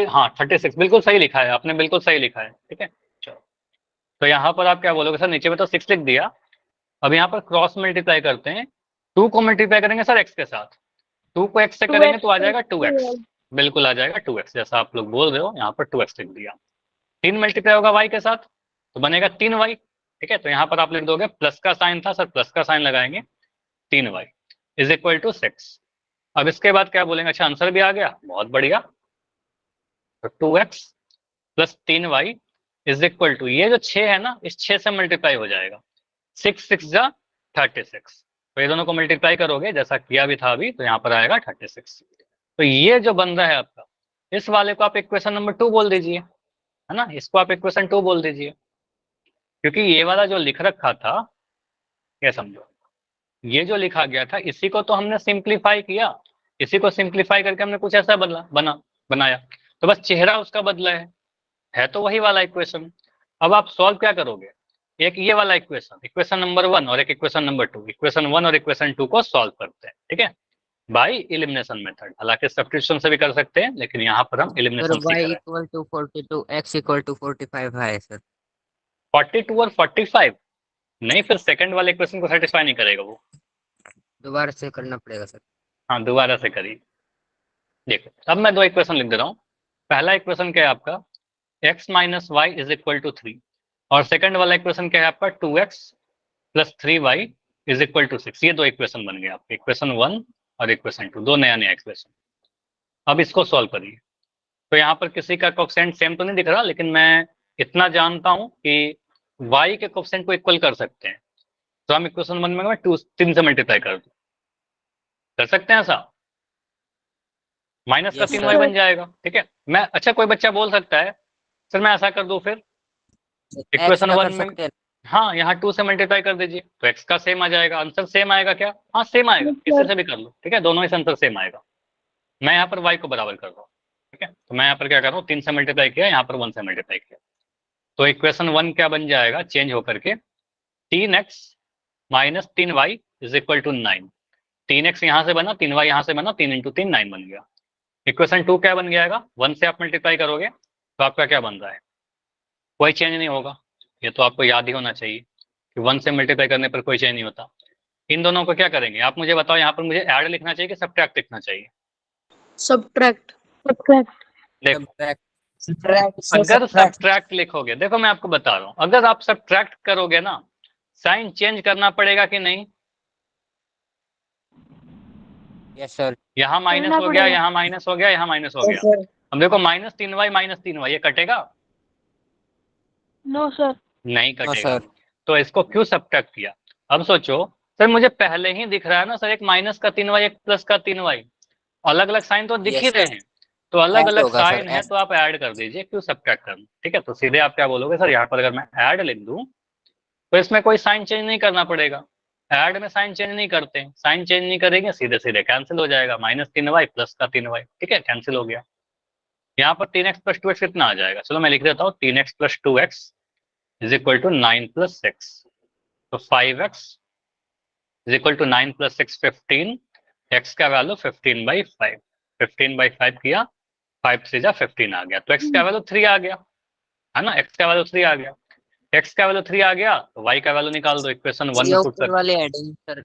हाँ 36 बिल्कुल सही लिखा है आपने, बिल्कुल सही लिखा है। ठीक है, चलो तो यहाँ पर आप क्या बोलोगे सर, नीचे में तो 6 लिख दिया, अब यहाँ पर क्रॉस मल्टीप्लाई करते हैं, 2 को मल्टीप्लाई करेंगे सर x के साथ, 2 को x से करेंगे तो आ जाएगा 2x, बिल्कुल आ जाएगा 2x, जैसा आप लोग बोल रहे हो यहाँ पर 2x लिख दिया। 3 मल्टीप्लाई होगा y के साथ तो बनेगा 3y। ठीक है, तो यहाँ पर आप लिख दोगे, प्लस का साइन था सर, प्लस का साइन लगाएंगे, 3y इज इक्वल टू 6। अब इसके बाद क्या बोलेंगे, अच्छा आंसर भी आ गया, बहुत बढ़िया। तो 2x plus 3y is equal to, ये जो 6 है ना इस 6 से मल्टीप्लाई हो जाएगा, 6 6 जा 36, तो ये दोनों को मल्टीप्लाई करोगे जैसा किया भी था अभी, तो यहाँ पर आएगा 36। तो ये जो बन रहा है आपका, इस वाले को आप इक्वेशन नंबर 2 बोल दीजिए, है ना, इसको आप इक्वेशन 2 बोल दीजिए, क्योंकि ये वाला जो लिख रखा था, क्या समझो, ये जो लिखा गया था इसी को तो हमने सिंप्लीफाई किया, इसी को सिंप्लीफाई करके हमने कुछ ऐसा बनाया, तो बस चेहरा उसका बदला है तो वही वाला इक्वेशन। अब आप सॉल्व क्या करोगे, एक ये वाला इक्वेशन, इक्वेशन नंबर 1 और एक इक्वेशन नंबर 2, इक्वेशन 1 और इक्वेशन 2 को सॉल्व करते हैं। ठीक है, बाय एलिमिनेशन मेथड, हालांकि सब्स्टिट्यूशन से भी कर सकते हैं लेकिन यहाँ पर हम सर एलिमिनेशन सीख y रहे हैं। Equal to 42, x equal to 45 है सर। 42 और 45 नहीं, फिर सेकंड वाले इक्वेशन को सेटिस्फाई नहीं करेगा वो, दोबारा से करना पड़ेगा सर। हाँ दोबारा से करिए। देखो अब मैं दो इक्वेशन लिख दे रहा हूँ, पहला इक्वेशन क्या है आपका, x minus y is equal to 3, और सेकंड वाला इक्वेशन क्या है आपका 2x plus 3y is equal to 6। ये दो इक्वेशन बन गए आपके, इक्वेशन 1 और इक्वेशन 2, दो नया नया इक्वेशन। अब इसको सॉल्व करिए, तो यहाँ पर किसी का कोफिशिएंट सेम तो नहीं दिख रहा, लेकिन मैं इतना जानता हूँ कि y के कोफिशिएंट को इक्वल कर सकते हैं, तो हम इक्वेशन 1 में 3 से मल्टीप्लाई कर सकते हैं ऐसा, माइनस का Yes, 3y sir. बन जाएगा। ठीक है, मैं, अच्छा कोई बच्चा बोल सकता है सर मैं ऐसा कर दूं फिर, इक्वेशन एक्स्ट्रा 1 कर में, सकते हैं। हाँ यहाँ 2 से मल्टीप्लाई कर दीजिए तो x का सेम आ जाएगा, आंसर सेम आएगा क्या? हाँ सेम आएगा, किसी से भी कर लो। ठीक है, दोनों ही आंसर सेम आएगा। मैं यहाँ पर y को बराबर कर रहा हूँ। ठीक है, तो मैं यहाँ पर क्या कर रहा हूँ, 3 से मल्टीप्लाई किया, यहाँ पर 1 से मल्टीप्लाई किया, तो इक्वेशन 1 क्या बन जाएगा, चेंज होकर के 3x minus 3y is equal to 9। 3x यहाँ से बना, 3y यहाँ से बना, 3 इंटू 3 9 बन गया। इक्वेशन 2 क्या बन जाएगा, 1 से आप मल्टीप्लाई करोगे तो आपका क्या बन रहा है, कोई चेंज नहीं होगा, ये तो आपको याद ही होना चाहिए कि 1 से मल्टीप्लाई करने पर कोई चेंज नहीं होता। इन दोनों को क्या करेंगे आप मुझे बताओ, यहाँ पर मुझे ऐड लिखना चाहिए कि सब्ट्रैक्ट लिखना चाहिए? Subtract. देखो Subtract. अगर सब्ट्रैक्ट लिखोगे, देखो मैं आपको बता रहा हूँ, अगर आप सब्ट्रैक्ट करोगे ना, साइन चेंज करना पड़ेगा कि नहीं? Yes sir. यहाँ माइनस हो गया, यहाँ माइनस हो गया, यहाँ माइनस हो गया, अब देखो माइनस 3y ये कटेगा? No, sir. नहीं नो कटेगा। सर। तो इसको क्यों सब्ट्रैक्ट किया? अब सोचो सर, मुझे पहले ही दिख रहा है ना सर, एक माइनस का 3y एक प्लस का 3y, अलग अलग साइन तो दिख ही Yes, रहे sir. हैं, तो अलग ऐड अलग होगा सर, साइन है तो आप ऐड कर दीजिए, क्यों सब्ट्रैक्ट करना। ठीक है, तो सीधे आप क्या बोलोगे सर, यहाँ पर अगर मैं ऐड लिख दूं तो इसमें कोई साइन चेंज नहीं करना पड़ेगा, ऐड में साइन चेंज नहीं करते, साइन चेंज नहीं करेंगे, सीधे सीधे कैंसिल हो जाएगा, माइनस 3y प्लस का 3y। ठीक है, कैंसिल हो गया। यहाँ पर 3x प्लस 2x कितना आ जाएगा, चलो मैं लिख देता हूँ, 3x plus 2x is equal to 9 plus 6, तो 5x is equal to 9 plus 6 15, x का वैल्यू 15/5, 15/5 किया, 5 से जा 15 आ गया, तो x का वैल्यू 3 आ गया। है ना, x का वैल्यू 3 आ गया, x का वैल्यू 3 आ गया तो y का वैल्यू निकाल दो इक्वेशन 1 ये में पुट ऊपर कर। वाले हेडिंग सर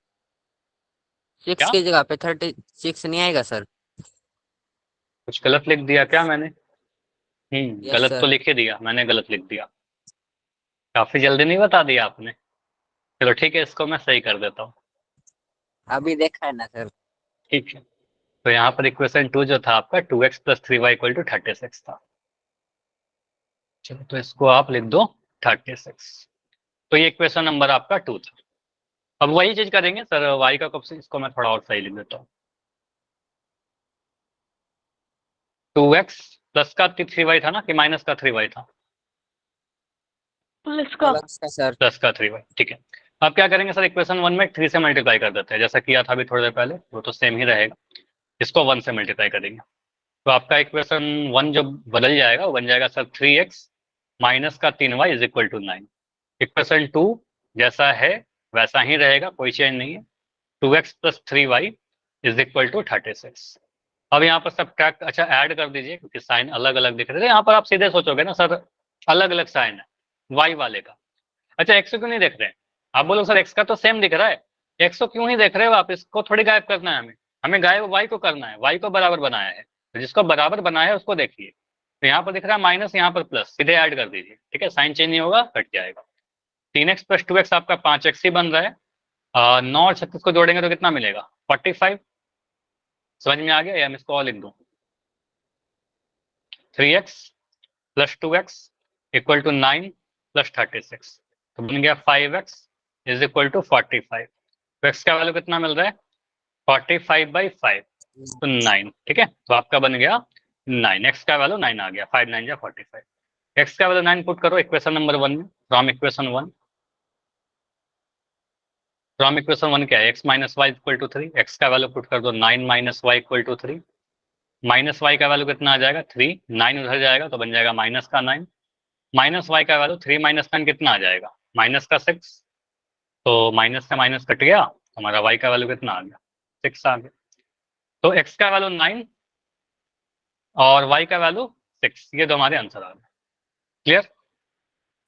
6 क्या की जगह पे 36 नहीं आएगा सर? कुछ गलत लिख दिया क्या मैंने? यस गलत तो सर। लिख ही दिया मैंने, गलत लिख दिया, काफी जल्दी नहीं बता दिया आपने। चलो ठीक है, इसको मैं सही कर देता हूँ। अभी देखा है ना सर। ठीक है, तो यहाँ पर इक्वेशन 2 जो था आपका 2x + 3y = 36 था। चलो तो इसको आप लिख दो 36। तो ये इक्वेशन नंबर आपका 2 था। अब वही चीज करेंगे सर y का क्वेश्चन, इसको मैं थोड़ा और सही लिख देता हूँ। 2x प्लस का 3y था ना, कि माइनस का 3y था? प्लस का प्लस का सर। प्लस का 3y, ठीक है। अब क्या करेंगे सर, इक्वेशन 1 में 3 से मल्टीप्लाई कर देते हैं, जैसा किया था अभी थोड़ी देर पहले, वो तो सेम ही रहेगा। इसको 1 से मल्टीप्लाई करेंगे तो आपका इक्वेशन 1 जो बदल जाएगा वो बन जाएगा सर 3x माइनस का 3y = 9। इक्वेशन 2 जैसा है वैसा ही रहेगा, कोई चेंज नहीं है। 2x + 3y = 36। अब यहाँ पर सब्ट्रैक्ट, अच्छा ऐड कर दीजिए क्योंकि साइन अलग अलग दिख रहे थे। यहाँ पर आप सीधे सोचोगे ना सर अलग अलग साइन है y वाले का। अच्छा x को क्यों नहीं देख रहे हैं? आप बोलो सर x का तो सेम दिख रहा है, x को क्यों ही देख रहे हो आप? इसको थोड़ी गायब करना है हमें, हमें गायब y को करना है, y को बराबर बनाया है, तो जिसको बराबर बनाया है उसको देखिए। तो यहाँ पर दिख रहा है माइनस, यहाँ पर प्लस, सीधे ऐड कर दीजिए, ठीक है, साइन चेंज नहीं होगा, कट जाएगा। 3x + 2x आपका 5x ही बन रहा है। 9 और 36 को जोड़ेंगे तो कितना मिलेगा? 45। समझ में आ गया, या मैं इसको और लिख दूं? 3x + 2x = 9 + 36, तो बन गया 5x = 45। तो x का वैल्यू कितना मिल रहा है? 45/5, तो 9, ठीक है, तो आपका बन गया 9, x का वैल्यू 9 आ गया, 5 9 जा 45। x का वैल्यू 9 पुट करो इक्वेशन नंबर 1 में, फ्रॉम इक्वेशन 1। फ्रॉम इक्वेशन 1 क्या है? x - y = 3, x का वैल्यू पुट कर दो 9 - y = 3, माइनस y का वैल्यू कितना आ जाएगा? 3, 9 उधर जाएगा तो बन जाएगा माइनस का 9, माइनस y का वैल्यू 3 - 9 कितना आ जाएगा? माइनस का 6, तो माइनस से माइनस कट गया, हमारा y का वैल्यू कितना आ गया? 6 आ गया। तो x का वैल्यू 9 और y का वैल्यू 6, ये दो हमारे आंसर आ गए। Clear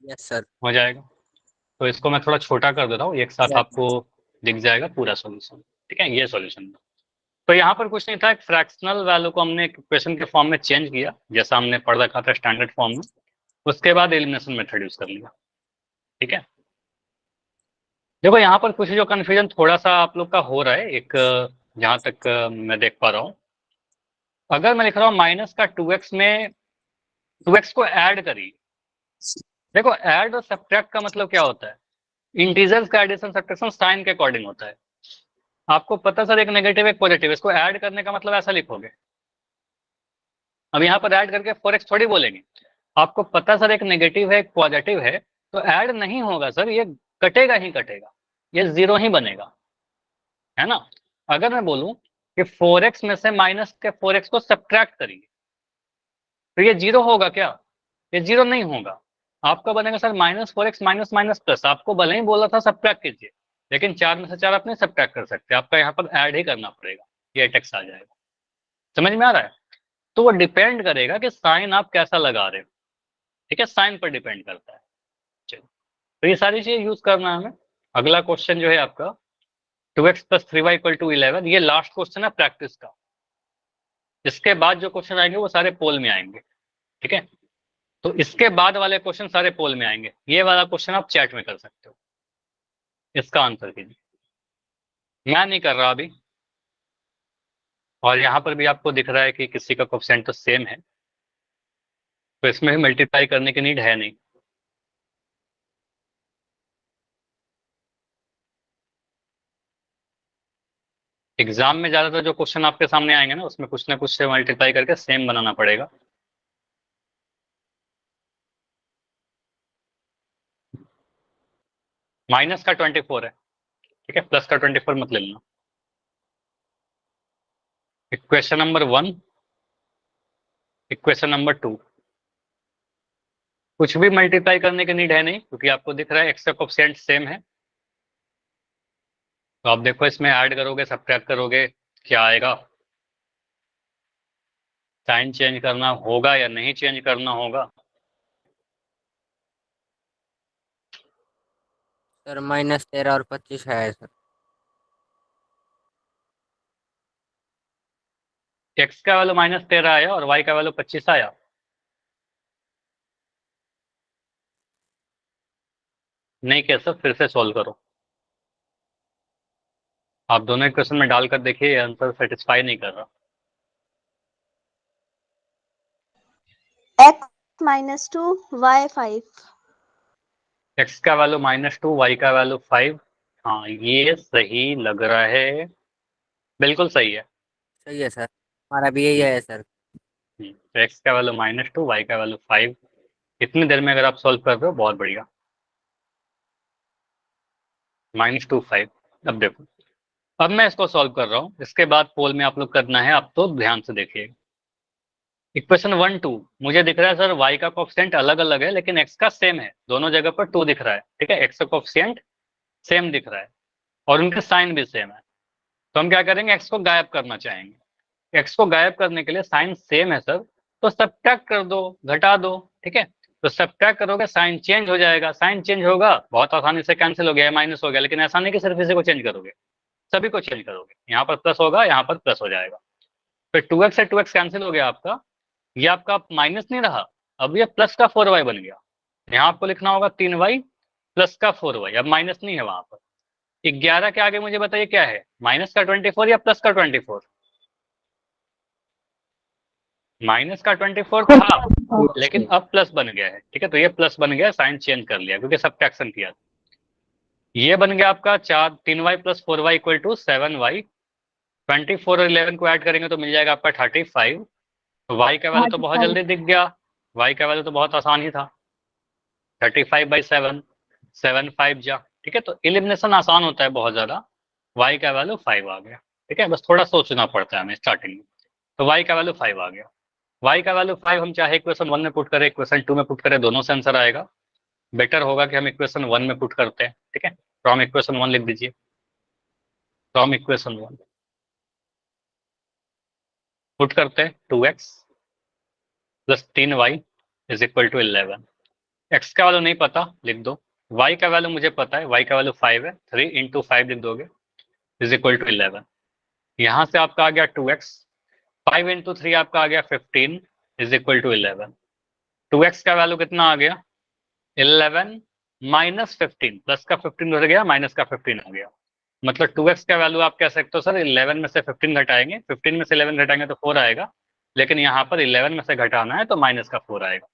yes sir. हो जाएगा। तो इसको मैं थोड़ा छोटा कर देता हूँ, एक साथ आपको दिख जाएगा पूरा सॉल्यूशन, ठीक है, ये सॉल्यूशन। तो यहाँ पर कुछ नहीं था, एक फ्रैक्शनल वैल्यू को हमने इक्वेशन के फॉर्म में चेंज किया, जैसा हमने पढ़ रखा था स्टैंडर्ड फॉर्म में, उसके बाद एलिमिनेशन मेथड यूज कर लिया, ठीक है। देखो यहाँ पर कुछ जो कंफ्यूजन थोड़ा सा आप लोग का हो रहा है, एक जहां तक मैं देख पा रहा हूँ, अगर मैं लिख रहा हूँ माइनस का 2x में 2x को ऐड करिए। देखो ऐड और सब्ट्रैक्ट का मतलब क्या होता है? इंटीजर्स का एडिशन सब्ट्रैक्शन साइन के अकॉर्डिंग होता है। आपको पता सर एक नेगेटिव एक पॉजिटिव, इसको ऐड करने का मतलब ऐसा लिखोगे। अब यहाँ पर ऐड करके 4x थोड़ी बोलेंगे, आपको पता सर एक नेगेटिव है एक पॉजिटिव है, तो ऐड नहीं होगा सर, ये कटेगा ही कटेगा, ये 0 ही बनेगा, है ना। अगर मैं बोलूं कि 4x में से माइनस के 4x को सब्ट्रैक्ट करिए, तो ये 0 होगा क्या? ये 0 नहीं होगा, आपका बनेगा sir -4x minus minus plus. आपको भले ही बोला था सब्ट्रैक्ट कीजिए, लेकिन 4 में से 4 आप नहीं सब्ट्रैक्ट कर सकते, आपका यहाँ पर ऐड ही करना पड़ेगा, ये टेक्स्ट आ जाएगा। समझ में आ रहा है? तो वो डिपेंड करेगा कि साइन आप कैसा लगा रहे हो, ठीक है, साइन पर डिपेंड करता है। चलिए, तो ये सारी चीजें यूज करना है हमें। अगला क्वेश्चन जो है आपका 2x + 3y = 11, ये लास्ट क्वेश्चन है प्रैक्टिस का। इसके बाद जो क्वेश्चन आएंगे वो सारे पोल में आएंगे, ठीक है। तो इसके बाद वाले क्वेश्चन सारे पोल में आएंगे, ये वाला क्वेश्चन आप चैट में कर सकते हो, इसका आंसर कीजिए, मैं नहीं कर रहा अभी। और यहाँ पर भी आपको दिख रहा है कि किसी का कोएफिशिएंट तो सेम है, तो इसमें भी मल्टीप्लाई करने की नीड है नहीं। एग्जाम में ज्यादातर जो क्वेश्चन आपके सामने आएंगे ना, उसमें कुछ ना कुछ से मल्टीप्लाई करके सेम बनाना पड़ेगा। माइनस का 24 है, ठीक है, प्लस का 24 मत ले लेना। इक्वेशन नंबर 1, इक्वेशन नंबर 2, कुछ भी मल्टीप्लाई करने की नीड है नहीं, क्योंकि आपको दिख रहा है एक्स का कोएफिशिएंट सेम है। तो आप देखो इसमें ऐड करोगे सब्ट्रैक्ट करोगे क्या आएगा, साइन चेंज करना होगा या नहीं चेंज करना होगा, सर -13 और 25 है सर। एक्स का वैल्यू -13 आया और वाई का वैल्यू 25 आया। नहीं कैसे, फिर से सॉल्व करो। आप दोनों इक्वेशन में डालकर देखिए, आंसर सेटिस्फाई नहीं कर रहा। x -2 y 5। एक्स का वैल्यू -2 वाई का वैल्यू 5। हाँ ये सही लग रहा है, बिल्कुल सही है। सही है सर, हमारा भी यही है सर। तो एक्स का वैल्यू -2 वाई का वैल्यू 5। इतनी देर में अगर आप सॉल्व कर रहे हो, बहुत बढ़िया। -2 5। अब देखो, अब मैं इसको सॉल्व कर रहा हूँ, इसके बाद पोल में आप लोग करना है। आप तो ध्यान से देखिए, इक्वेशन 1 2 मुझे दिख रहा है सर y का कोफिशिएंट अलग अलग है लेकिन x का सेम है, दोनों जगह पर 2 दिख रहा है। ठीक है, x का कोफिशिएंट सेम दिख रहा है और उनके साइन भी सेम है। तो हम क्या करेंगे, x को गायब करना चाहेंगे। x को गायब करने के लिए साइन सेम है सर, तो सब्ट्रैक्ट कर दो, घटा दो। ठीक है, तो सब्ट्रैक्ट करोगे साइन चेंज हो जाएगा, साइन चेंज होगा बहुत आसानी से कैंसिल हो गया, माइनस हो गया। लेकिन ऐसा नहीं कि सिर्फ इसी को चेंज करोगे, सभी को चेंज करोगे। यहाँ पर प्लस होगा, यहाँ पर प्लस हो जाएगा। फिर 2x से 2x कैंसिल हो गया आपका, ये आपका माइनस नहीं रहा, अब ये प्लस का 4y बन गया। यहाँ आपको लिखना होगा 3y प्लस का 4y, अब माइनस नहीं है वहां पर। 11 के आगे मुझे बताइए क्या है, माइनस का 24 या प्लस का 24? माइनस का 24 था, लेकिन अब प्लस बन गया है। ठीक है, तो ये प्लस बन गया, साइन चेंज कर लिया क्योंकि सब्ट्रैक्शन किया। ये बन गया आपका 3y plus 4y equal to 7y। 24 और 11 को ऐड करेंगे तो मिल जाएगा आपका 35। y का वैल्यू तो बहुत जल्दी दिख गया, y का वैल्यू तो बहुत आसान ही था, 35/7, 7 5 जा। ठीक है, तो एलिमिनेशन आसान होता है बहुत ज्यादा। y का वैल्यू 5 आ गया। ठीक है, बस थोड़ा सोचना पड़ता है हमें स्टार्टिंग में। तो y का वैल्यू 5 आ गया। y का वैल्यू 5 हम चाहे इक्वेशन 1 में पुट करें, इक्वेशन 2 में पुट करें, दोनों से आंसर आएगा। बेटर होगा कि हम इक्वेशन 1 में पुट करते हैं। ठीक है, फ्रॉम इक्वेशन 1 लिख दीजिए, फ्रॉम इक्वेशन 1 पुट करते हैं 2x plus 3y is equal to 11। x का वैल्यू नहीं पता, लिख दो। y का वैल्यू मुझे पता है, y का वैल्यू 5 है, 3 इंटू 5 लिख दोगे इज इक्वल टू 11। यहाँ से आपका आ गया 2x, 5 इंटू 3 आपका आ गया 15 इज इक्वल टू 11। 2x का वैल्यू कितना आ गया, 11 माइनस 15, प्लस का 15 उधर गया, माइनस का 15 आ गया। मतलब 2x का वैल्यू आप कह सकते हो सर 11 में से 15 घटाएंगे, 15 में से 11 घटाएंगे तो 4 आएगा, लेकिन यहाँ पर 11 में से घटाना है तो माइनस का 4 आएगा।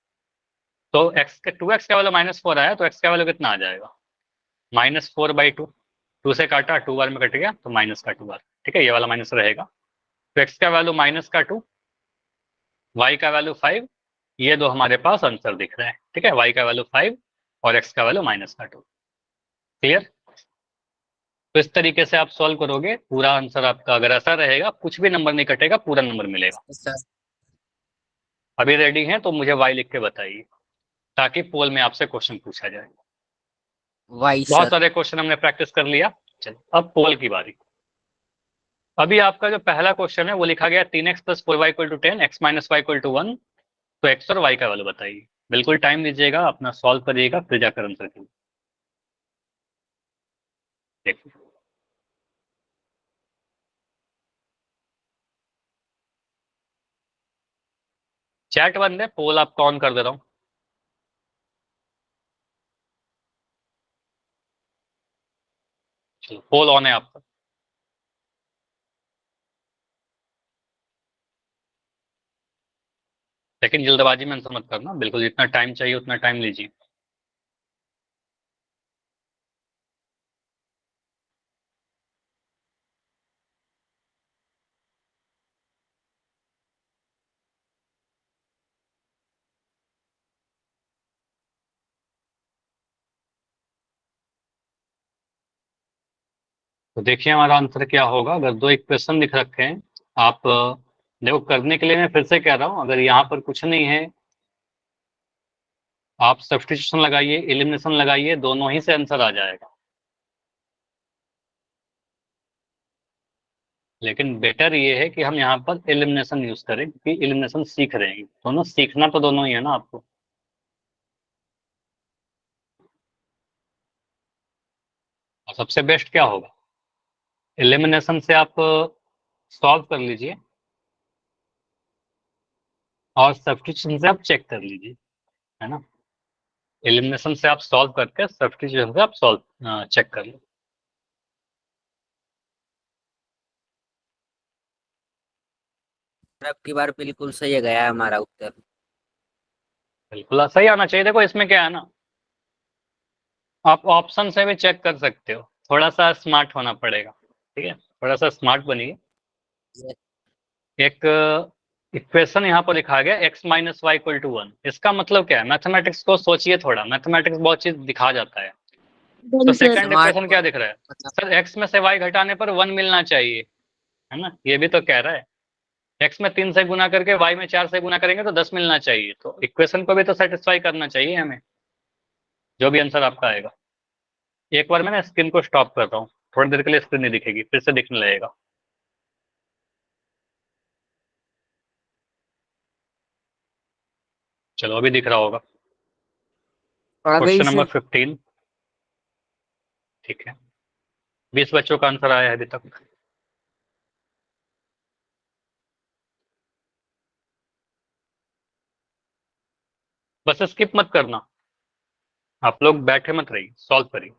तो x का 2x का वैल्यू -4 आया, तो x का वैल्यू कितना आ जाएगा, -4/2। 2 से काटा, 2 बार में कट गया तो माइनस का 2 बार। ठीक है, ये वाला माइनस रहेगा। तो x का वैल्यू -2, y का वैल्यू 5, ये दो हमारे पास आंसर दिख रहे हैं। ठीक है, y का वैल्यू 5 और x का वैल्यू -2। क्लियर? तो इस तरीके से आप सॉल्व करोगे, पूरा आंसर आपका अगर ऐसा रहेगा, कुछ भी नंबर नहीं कटेगा, पूरा नंबर मिलेगा। सर अभी रेडी हैं तो मुझे y लिख के बताइए, ताकि पोल में आपसे क्वेश्चन पूछा जाए। वाई बहुत सर। सारे क्वेश्चन हमने प्रैक्टिस कर लिया, चलिए अब पोल की बारी। अभी आपका जो पहला क्वेश्चन है वो लिखा गया 3x plus 4y equal to 10, x minus y equal to 1। तो x और y का वैल्यू बताइए। बिल्कुल टाइम लीजिएगा, अपना सॉल्व करिएगा, फिर जाकर आंसर कीजिए। देखिए, चैट बंद है, पोल आपको ऑन कर दे रहा हूँ। चलो, पोल ऑन है आपका। लेकिन जल्दबाजी में आंसर मत करना, बिल्कुल जितना टाइम चाहिए उतना टाइम लीजिए। तो देखिए हमारा आंसर क्या होगा। अगर दो इक्वेशन लिख रखे हैं, आप देखो करने के लिए मैं फिर से कह रहा हूँ, अगर यहाँ पर कुछ नहीं है, आप सब्स्टिट्यूशन लगाइए, एलिमिनेशन लगाइए, दोनों ही से आंसर आ जाएगा। लेकिन बेटर ये है कि हम यहाँ पर एलिमिनेशन यूज करें, क्योंकि एलिमिनेशन सीख रहे हैं, दोनों सीखना तो दोनों ही है ना आपको। सबसे बेस्ट क्या होगा, एलिमिनेशन से आप सॉल्व कर लीजिए और सब्स्टिट्यूशन से आप चेक कर लीजिए, है ना। एलिमिनेशन से आप सॉल्व करके सब्स्टिट्यूशन से आप सॉल्व चेक कर लो। अब की बार बिल्कुल सही गया है हमारा उत्तर। बिल्कुल सही आना चाहिए। देखो इसमें क्या है ना, आप ऑप्शन से भी चेक कर सकते हो, थोड़ा सा स्मार्ट होना पड़ेगा, ठीक है, थोड़ा सा स्मार्ट बनिए। एक इक्वेशन यहाँ पर लिखा गया x minus y equal to 1, इसका मतलब क्या है, मैथमेटिक्स को सोचिए थोड़ा, मैथमेटिक्स बहुत चीज दिखा जाता है। तो सेकंड स्मार्ट इक्वेशन क्या दिख रहा है, मतलब सर x में से y घटाने पर 1 मिलना चाहिए, है ना, ये भी तो कह रहा है। x में 3 से गुना करके y में 4 से गुना करेंगे तो 10 मिलना चाहिए, तो इक्वेशन को भी तो सेटिस्फाई करना चाहिए हमें, जो भी आंसर आपका आएगा। एक बार मैं ना स्क्रीन को स्टॉप कर रहा हूँ, थोड़ी देर के लिए स्क्रीन नहीं दिखेगी, फिर से दिखने लगेगा। चलो अभी दिख रहा होगा। अभी क्वेश्चन नंबर 15, ठीक है, 20 बच्चों का आंसर आया है अभी तक। बस स्किप मत करना, आप लोग बैठे मत रहिए, सॉल्व करिए।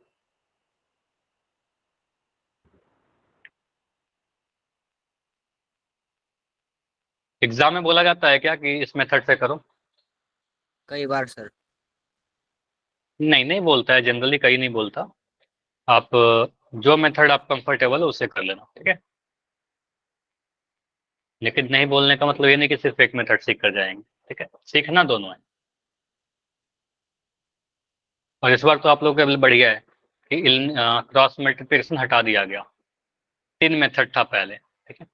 एग्जाम में बोला जाता है क्या कि इस मेथड से करो? कई बार सर। नहीं नहीं बोलता है, जनरली कहीं नहीं बोलता। आप जो मेथड आप कंफर्टेबल हो उसे कर लेना, ठीक है। लेकिन नहीं बोलने का मतलब ये नहीं कि सिर्फ एक मेथड सीख कर जाएंगे, ठीक है, सीखना दोनों है। और इस बार तो आप लोग के लिए बढ़िया है कि क्रॉस मल्टीप्लिकेशन हटा दिया गया, 3 मेथड था पहले, ठीक है,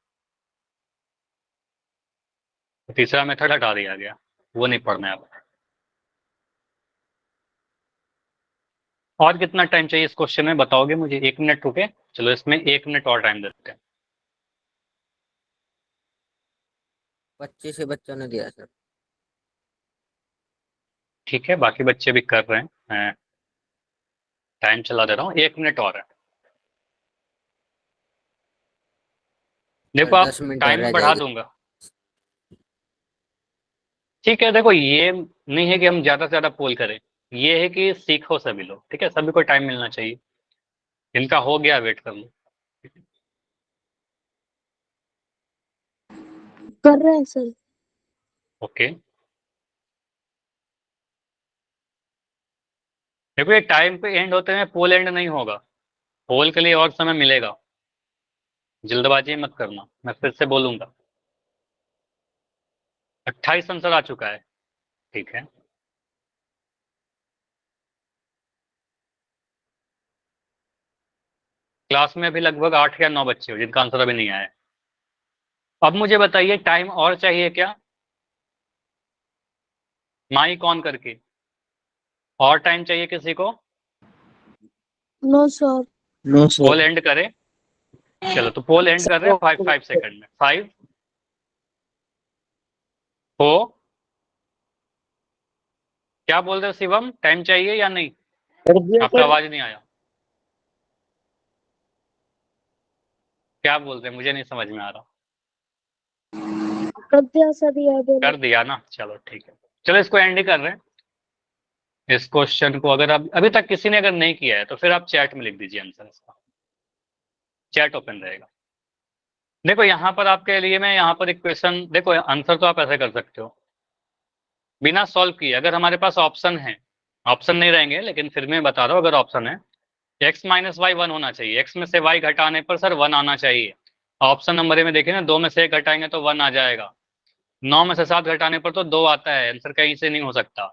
तो तीसरा मेथड हटा दिया गया, वो नहीं पढ़ना है अब। और कितना टाइम चाहिए इस क्वेश्चन में बताओगे मुझे? 1 मिनट रुके, चलो इसमें 1 मिनट और टाइम देते हैं। 25 से बच्चों ने दिया सर। ठीक है, बाकी बच्चे भी कर रहे हैं, मैं टाइम चला दे रहा हूँ, 1 मिनट और है। देखो सर आप 10 मिनट और टाइम रह बढ़ा जाएगी। दूंगा, ठीक है। देखो ये नहीं है कि हम ज्यादा से ज्यादा पोल करें, ये है कि सीखो सभी लोग, ठीक है, सभी को टाइम मिलना चाहिए। इनका हो गया, वेट कर लो। कर रहे हैं सर। ओके, देखो ये टाइम पे एंड होते हुए पोल एंड नहीं होगा, पोल के लिए और समय मिलेगा, जल्दबाजी मत करना, मैं फिर से बोलूंगा। 28 आंसर आ चुका है, ठीक है। क्लास में अभी लगभग 8 या 9 बच्चे हो जिनका आंसर अभी नहीं आया है। अब मुझे बताइए टाइम और चाहिए क्या, माइक ऑन करके, और टाइम चाहिए किसी को? No sir. No poll sir. End करें, चलो तो पोल एंड कर रहे हैं 5 सेकंड में। 5 4, क्या बोल रहे हो शिवम, टाइम चाहिए या नहीं? आपका आवाज नहीं आया, क्या बोल रहे हैं मुझे नहीं समझ में आ रहा। कर दिया सर, ये कर दिया ना, चलो ठीक है, चलो इसको एंड ही कर रहे हैं। इस क्वेश्चन को अगर आप अभी तक किसी ने अगर नहीं किया है तो फिर आप चैट में लिख दीजिए आंसर, इसका चैट ओपन रहेगा। देखो यहाँ पर आपके लिए मैं यहाँ पर एक क्वेश्चन, देखो आंसर तो आप ऐसे कर सकते हो बिना सॉल्व किए, अगर हमारे पास ऑप्शन है, ऑप्शन नहीं रहेंगे लेकिन फिर मैं बता रहा हूँ, अगर ऑप्शन है x माइनस वाई 1 होना चाहिए, x में से y घटाने पर सर 1 आना चाहिए। ऑप्शन नंबर ए में देखिए ना, 2 में से 1 घटाएंगे तो 1 आ जाएगा, 9 में से 7 घटाने पर तो 2 आता है, आंसर कहीं से नहीं हो सकता।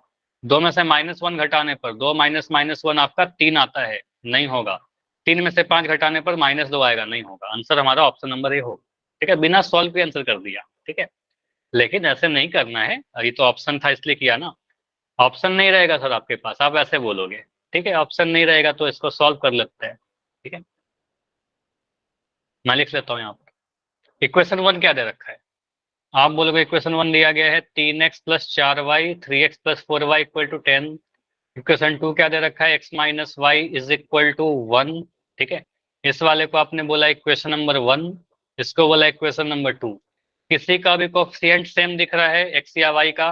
2 में से -1 घटाने पर 2 माइनस -1 आपका 3 आता है, नहीं होगा। 3 में से 5 घटाने पर -2 आएगा, नहीं होगा। आंसर हमारा ऑप्शन नंबर ए हो, ठीक है, बिना सॉल्व के आंसर कर दिया, ठीक है। लेकिन ऐसे नहीं करना है, ये तो ऑप्शन था इसलिए किया ना। ऑप्शन नहीं रहेगा सर आपके पास, आप ऐसे बोलोगे, ठीक है, ऑप्शन नहीं रहेगा तो इसको सॉल्व कर लेते हैं, ठीक है। मैं लिख लेता हूँ यहाँ पर इक्वेशन 1 क्या दे रखा है, आप बोलोगे इक्वेशन 1 दिया गया है 3x plus 4y 3x plus 4y equal to 10। Equation 2 क्या दे रखा है, x minus y is equal to 1, ठीक है। इस वाले को आपने बोला इक्वेशन नंबर 1, इसको बोला इक्वेशन नंबर 2। किसी का भी कोफिशिएंट सेम दिख रहा है एक्स या वाई का?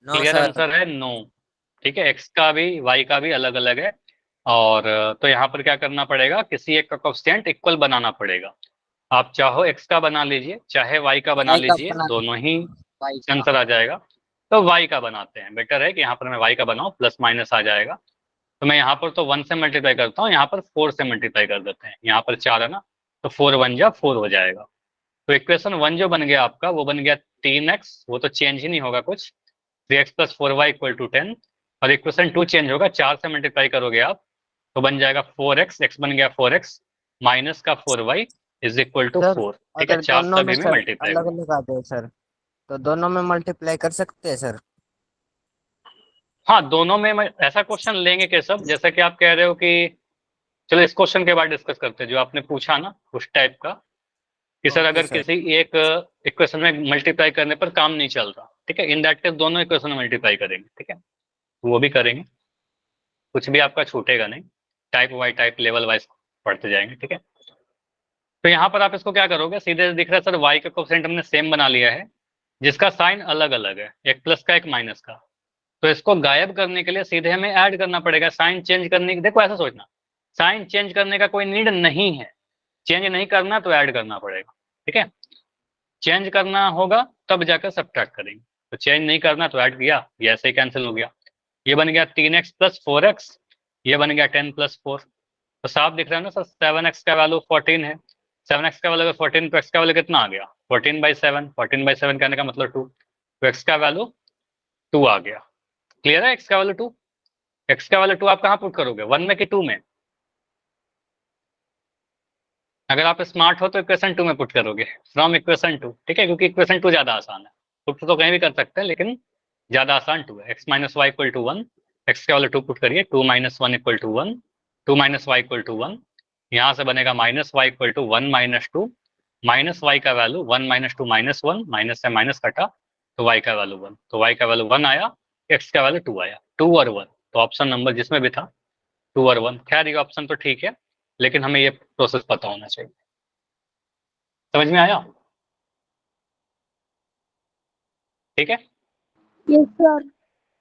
No clear sir. आंसर है नो। ठीक है, एक्स का भी वाई का भी अलग अलग है। और तो यहाँ पर क्या करना पड़ेगा, किसी एक का कोफिशिएंट इक्वल बनाना पड़ेगा। आप चाहो एक्स का बना लीजिए, चाहे वाई का बना वाई का लीजिए, बना दोनों ही वाई का। आंसर आ जाएगा। तो वाई का बनाते हैं, बेटर है कि यहाँ पर मैं वाई का बनाऊं, प्लस माइनस आ जाएगा। तो मैं यहाँ पर तो 1 से मल्टीप्लाई करता हूँ, यहाँ पर 4 से मल्टीप्लाई कर देते हैं। यहाँ पर 4 है ना, तो 4 1 जा 4 हो जाएगा। तो इक्वेशन 1 जो बन गया आपका, वो बन गया 3x, वो तो चेंज ही नहीं होगा कुछ, 3x plus 4y equal to 10। और इक्वेशन 2 चेंज होगा, 4 से मल्टीप्लाई करोगे आप तो बन जाएगा 4x, x बन गया 4x माइनस का 4y is equal to sir 4। ठीक है, अगर 4 दोनों में सभी में सर मल्टीप्लाई अलग होगा। अलग आ जाए सर, तो दोनों में मल्टीप्लाई कर सकते हैं सर? हाँ, दोनों में ऐसा क्वेश्चन लेंगे केशव, जैसा कि आप कह रहे हो कि, चलो इस क्वेश्चन के बाद डिस्कस करते हैं जो आपने पूछा ना उस टाइप का, कि सर ओके अगर सर। किसी एक इक्वेशन में मल्टीप्लाई करने पर काम नहीं चल रहा, ठीक है, इन दैट केस दोनों इक्वेशन में मल्टीप्लाई करेंगे। ठीक है, वो भी करेंगे, कुछ भी आपका छूटेगा नहीं, टाइप वाई टाइप लेवल वाइज पढ़ते जाएंगे। ठीक है, तो यहाँ पर आप इसको क्या करोगे, सीधे दिख रहा है सर वाई का कोफिशिएंट हमने सेम बना लिया है, जिसका साइन अलग अलग है, एक प्लस का एक माइनस का। तो इसको गायब करने के लिए सीधे हमें ऐड करना पड़ेगा। साइन चेंज करने की, देखो ऐसा सोचना, साइन चेंज करने का कोई नीड नहीं है, चेंज नहीं करना तो ऐड करना पड़ेगा। ठीक है, चेंज करना होगा तब जाकर सब्ट्रैक्ट करेंगे, तो चेंज नहीं करना तो ऐड किया, ये ऐसे ही कैंसिल हो गया। ये बन गया 3x प्लस 4x, ये बन गया 10 प्लस 4। तो साफ दिख रहा है ना सर, 7x का वैल्यू 14 है, 7x का वैल्यू 14, तो x का वैल्यू कितना आ गया 14/7, 14/7 कहने का मतलब 2, तो x का वैल्यू 2 आ गया। क्लियर है, x का वैल्यू 2, x का वैल्यू 2 आप कहाँ पुट करोगे, 1 में कि 2 में? अगर आप स्मार्ट हो तो इक्वेशन 2 में पुट करोगे, फ्रॉम इक्वेशन 2। ठीक है, क्योंकि इक्वेशन 2 ज्यादा आसान है, पुट तो कहीं भी कर सकते हैं लेकिन ज्यादा आसान 2 है। x minus y equal to 1, x का वैल्यू 2 पुट करिए, 2 minus 1 equal to 1, 2 minus y equal to 1, यहाँ से बनेगा minus y equal to 1 minus 2, minus y का वैल्यू 1 माइनस 2 माइनस 1, माइनस से माइनस कटा तो y का वैल्यू 1, तो y का वैल्यू 1 आया, x का वैल्यू 2 आया, 2 और 1, तो ऑप्शन नंबर जिसमें भी था 2 और 1। खैर ये ऑप्शन तो ठीक है, लेकिन हमें ये प्रोसेस पता होना चाहिए। समझ में आया? ठीक है, यस सर।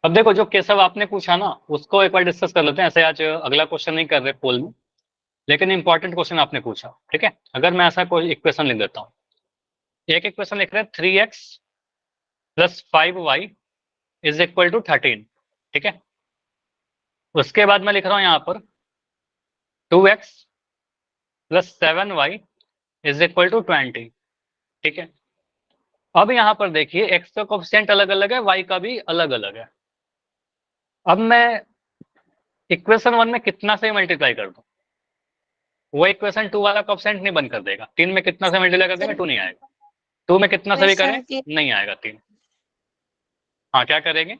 अब देखो जो केशव आपने पूछा ना उसको एक बार डिस्कस कर लेते हैं। ऐसे आज अगला क्वेश्चन नहीं कर रहे पोल में, लेकिन इंपॉर्टेंट क्वेश्चन आपने पूछा। ठीक है, अगर मैं ऐसा कोई इक्वेशन लिख देता हूँ, एक इक्वेशन लिख रहे हैं 3x plus 5y is equal to 13। ठीक है, उसके बाद मैं लिख रहा हूँ यहाँ पर 2x plus 7y is equal to 20। ठीक है, अब यहाँ पर देखिए x का कोफिशिएंट अलग अलग है, y का भी अलग अलग है। अब मैं इक्वेशन 1 में कितना से मल्टीप्लाई कर दूं, वो इक्वेशन 2 वाला कोफिशिएंट नहीं बन कर देगा। 3 में कितना से मल्टीप्लाई कर देगा, 2 नहीं आएगा। 2 में कितना से भी करें नहीं आएगा 3। हाँ, क्या करेंगे,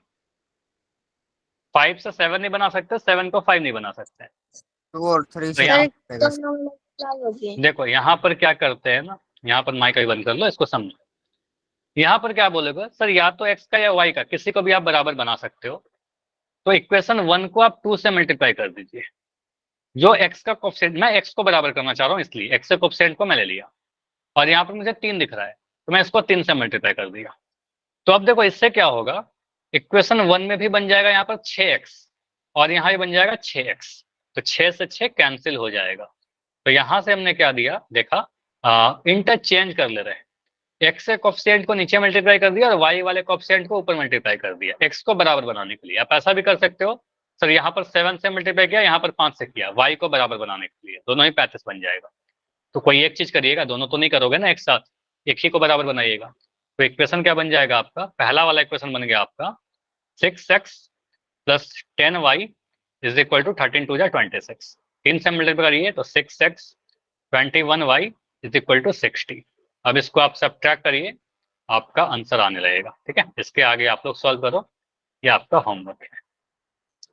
5 से 7 नहीं बना सकते, 7 को 5 नहीं बना सकते। 2 और 3 तो से यहाँ जाएगा। देखो, यहाँ पर क्या करते हैं ना, यहाँ पर माइक बंद कर लो, इसको समझो। यहाँ पर क्या बोलेगा सर, या तो x का या y का किसी को भी आप बराबर बना सकते हो। तो इक्वेशन 1 को आप 2 से मल्टीप्लाई कर दीजिए। जो x का कोफिशिएंट, मैं x को बराबर करना चाह रहा हूँ इसलिए x के कोफिशिएंट को मैं ले लिया, और यहाँ पर मुझे 3 दिख रहा है तो मैं इसको 3 से मल्टीप्लाई कर दिया। तो अब देखो इससे क्या होगा, इक्वेशन 1 में भी बन जाएगा यहाँ पर 6x, और यहाँ भी बन जाएगा 6x, तो 6 से 6 कैंसिल हो जाएगा। तो यहाँ से हमने क्या दिया, देखा, इंटरचेंज कर ले रहे हैं, एक्स के कोफिशिएंट को नीचे मल्टीप्लाई कर दिया और वाई वाले कोफिशिएंट को ऊपर मल्टीप्लाई कर दिया, एक्स को बराबर बनाने के लिए। आप ऐसा भी कर सकते हो सर, यहाँ पर 7 से मल्टीप्लाई किया, यहाँ पर 5 से किया, वाई को बराबर बनाने के लिए, दोनों ही 35 बन जाएगा। तो कोई एक चीज करिएगा, दोनों तो नहीं करोगे ना एक साथ, एक ही को बराबर बनाइएगा। तो इक्वेशन क्या बन जाएगा आपका, पहला वाला इक्वेशन बन गया आपका 6x plus 10y is equal to 13 2 26। 3 से मल्टीप्लाई करिए तो 6x 21y is equal to 60। अब इसको आप सब्ट्रैक्ट करिए, आपका आंसर आने लगेगा। ठीक है, इसके आगे आप लोग सॉल्व करो, ये आपका होमवर्क है।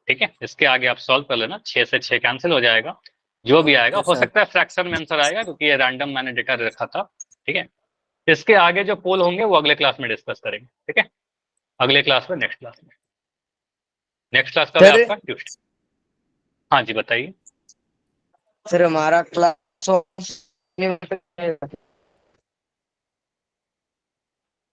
ठीक है, इसके आगे आप सॉल्व कर लेना, 6 से 6 कैंसिल हो जाएगा, जो भी आएगा, हो सकता है फ्रैक्शन में आंसर आएगा क्योंकि ये रैंडम मैंने डेटा रखा था। ठीक है, इसके आगे जो पोल होंगे वो अगले क्लास में डिस्कस करेंगे। ठीक है, अगले क्लास में, नेक्स्ट क्लास में, नेक्स्ट क्लास का है आपका ट्यूसडे। हाँ जी बताइए। सर हमारा क्लास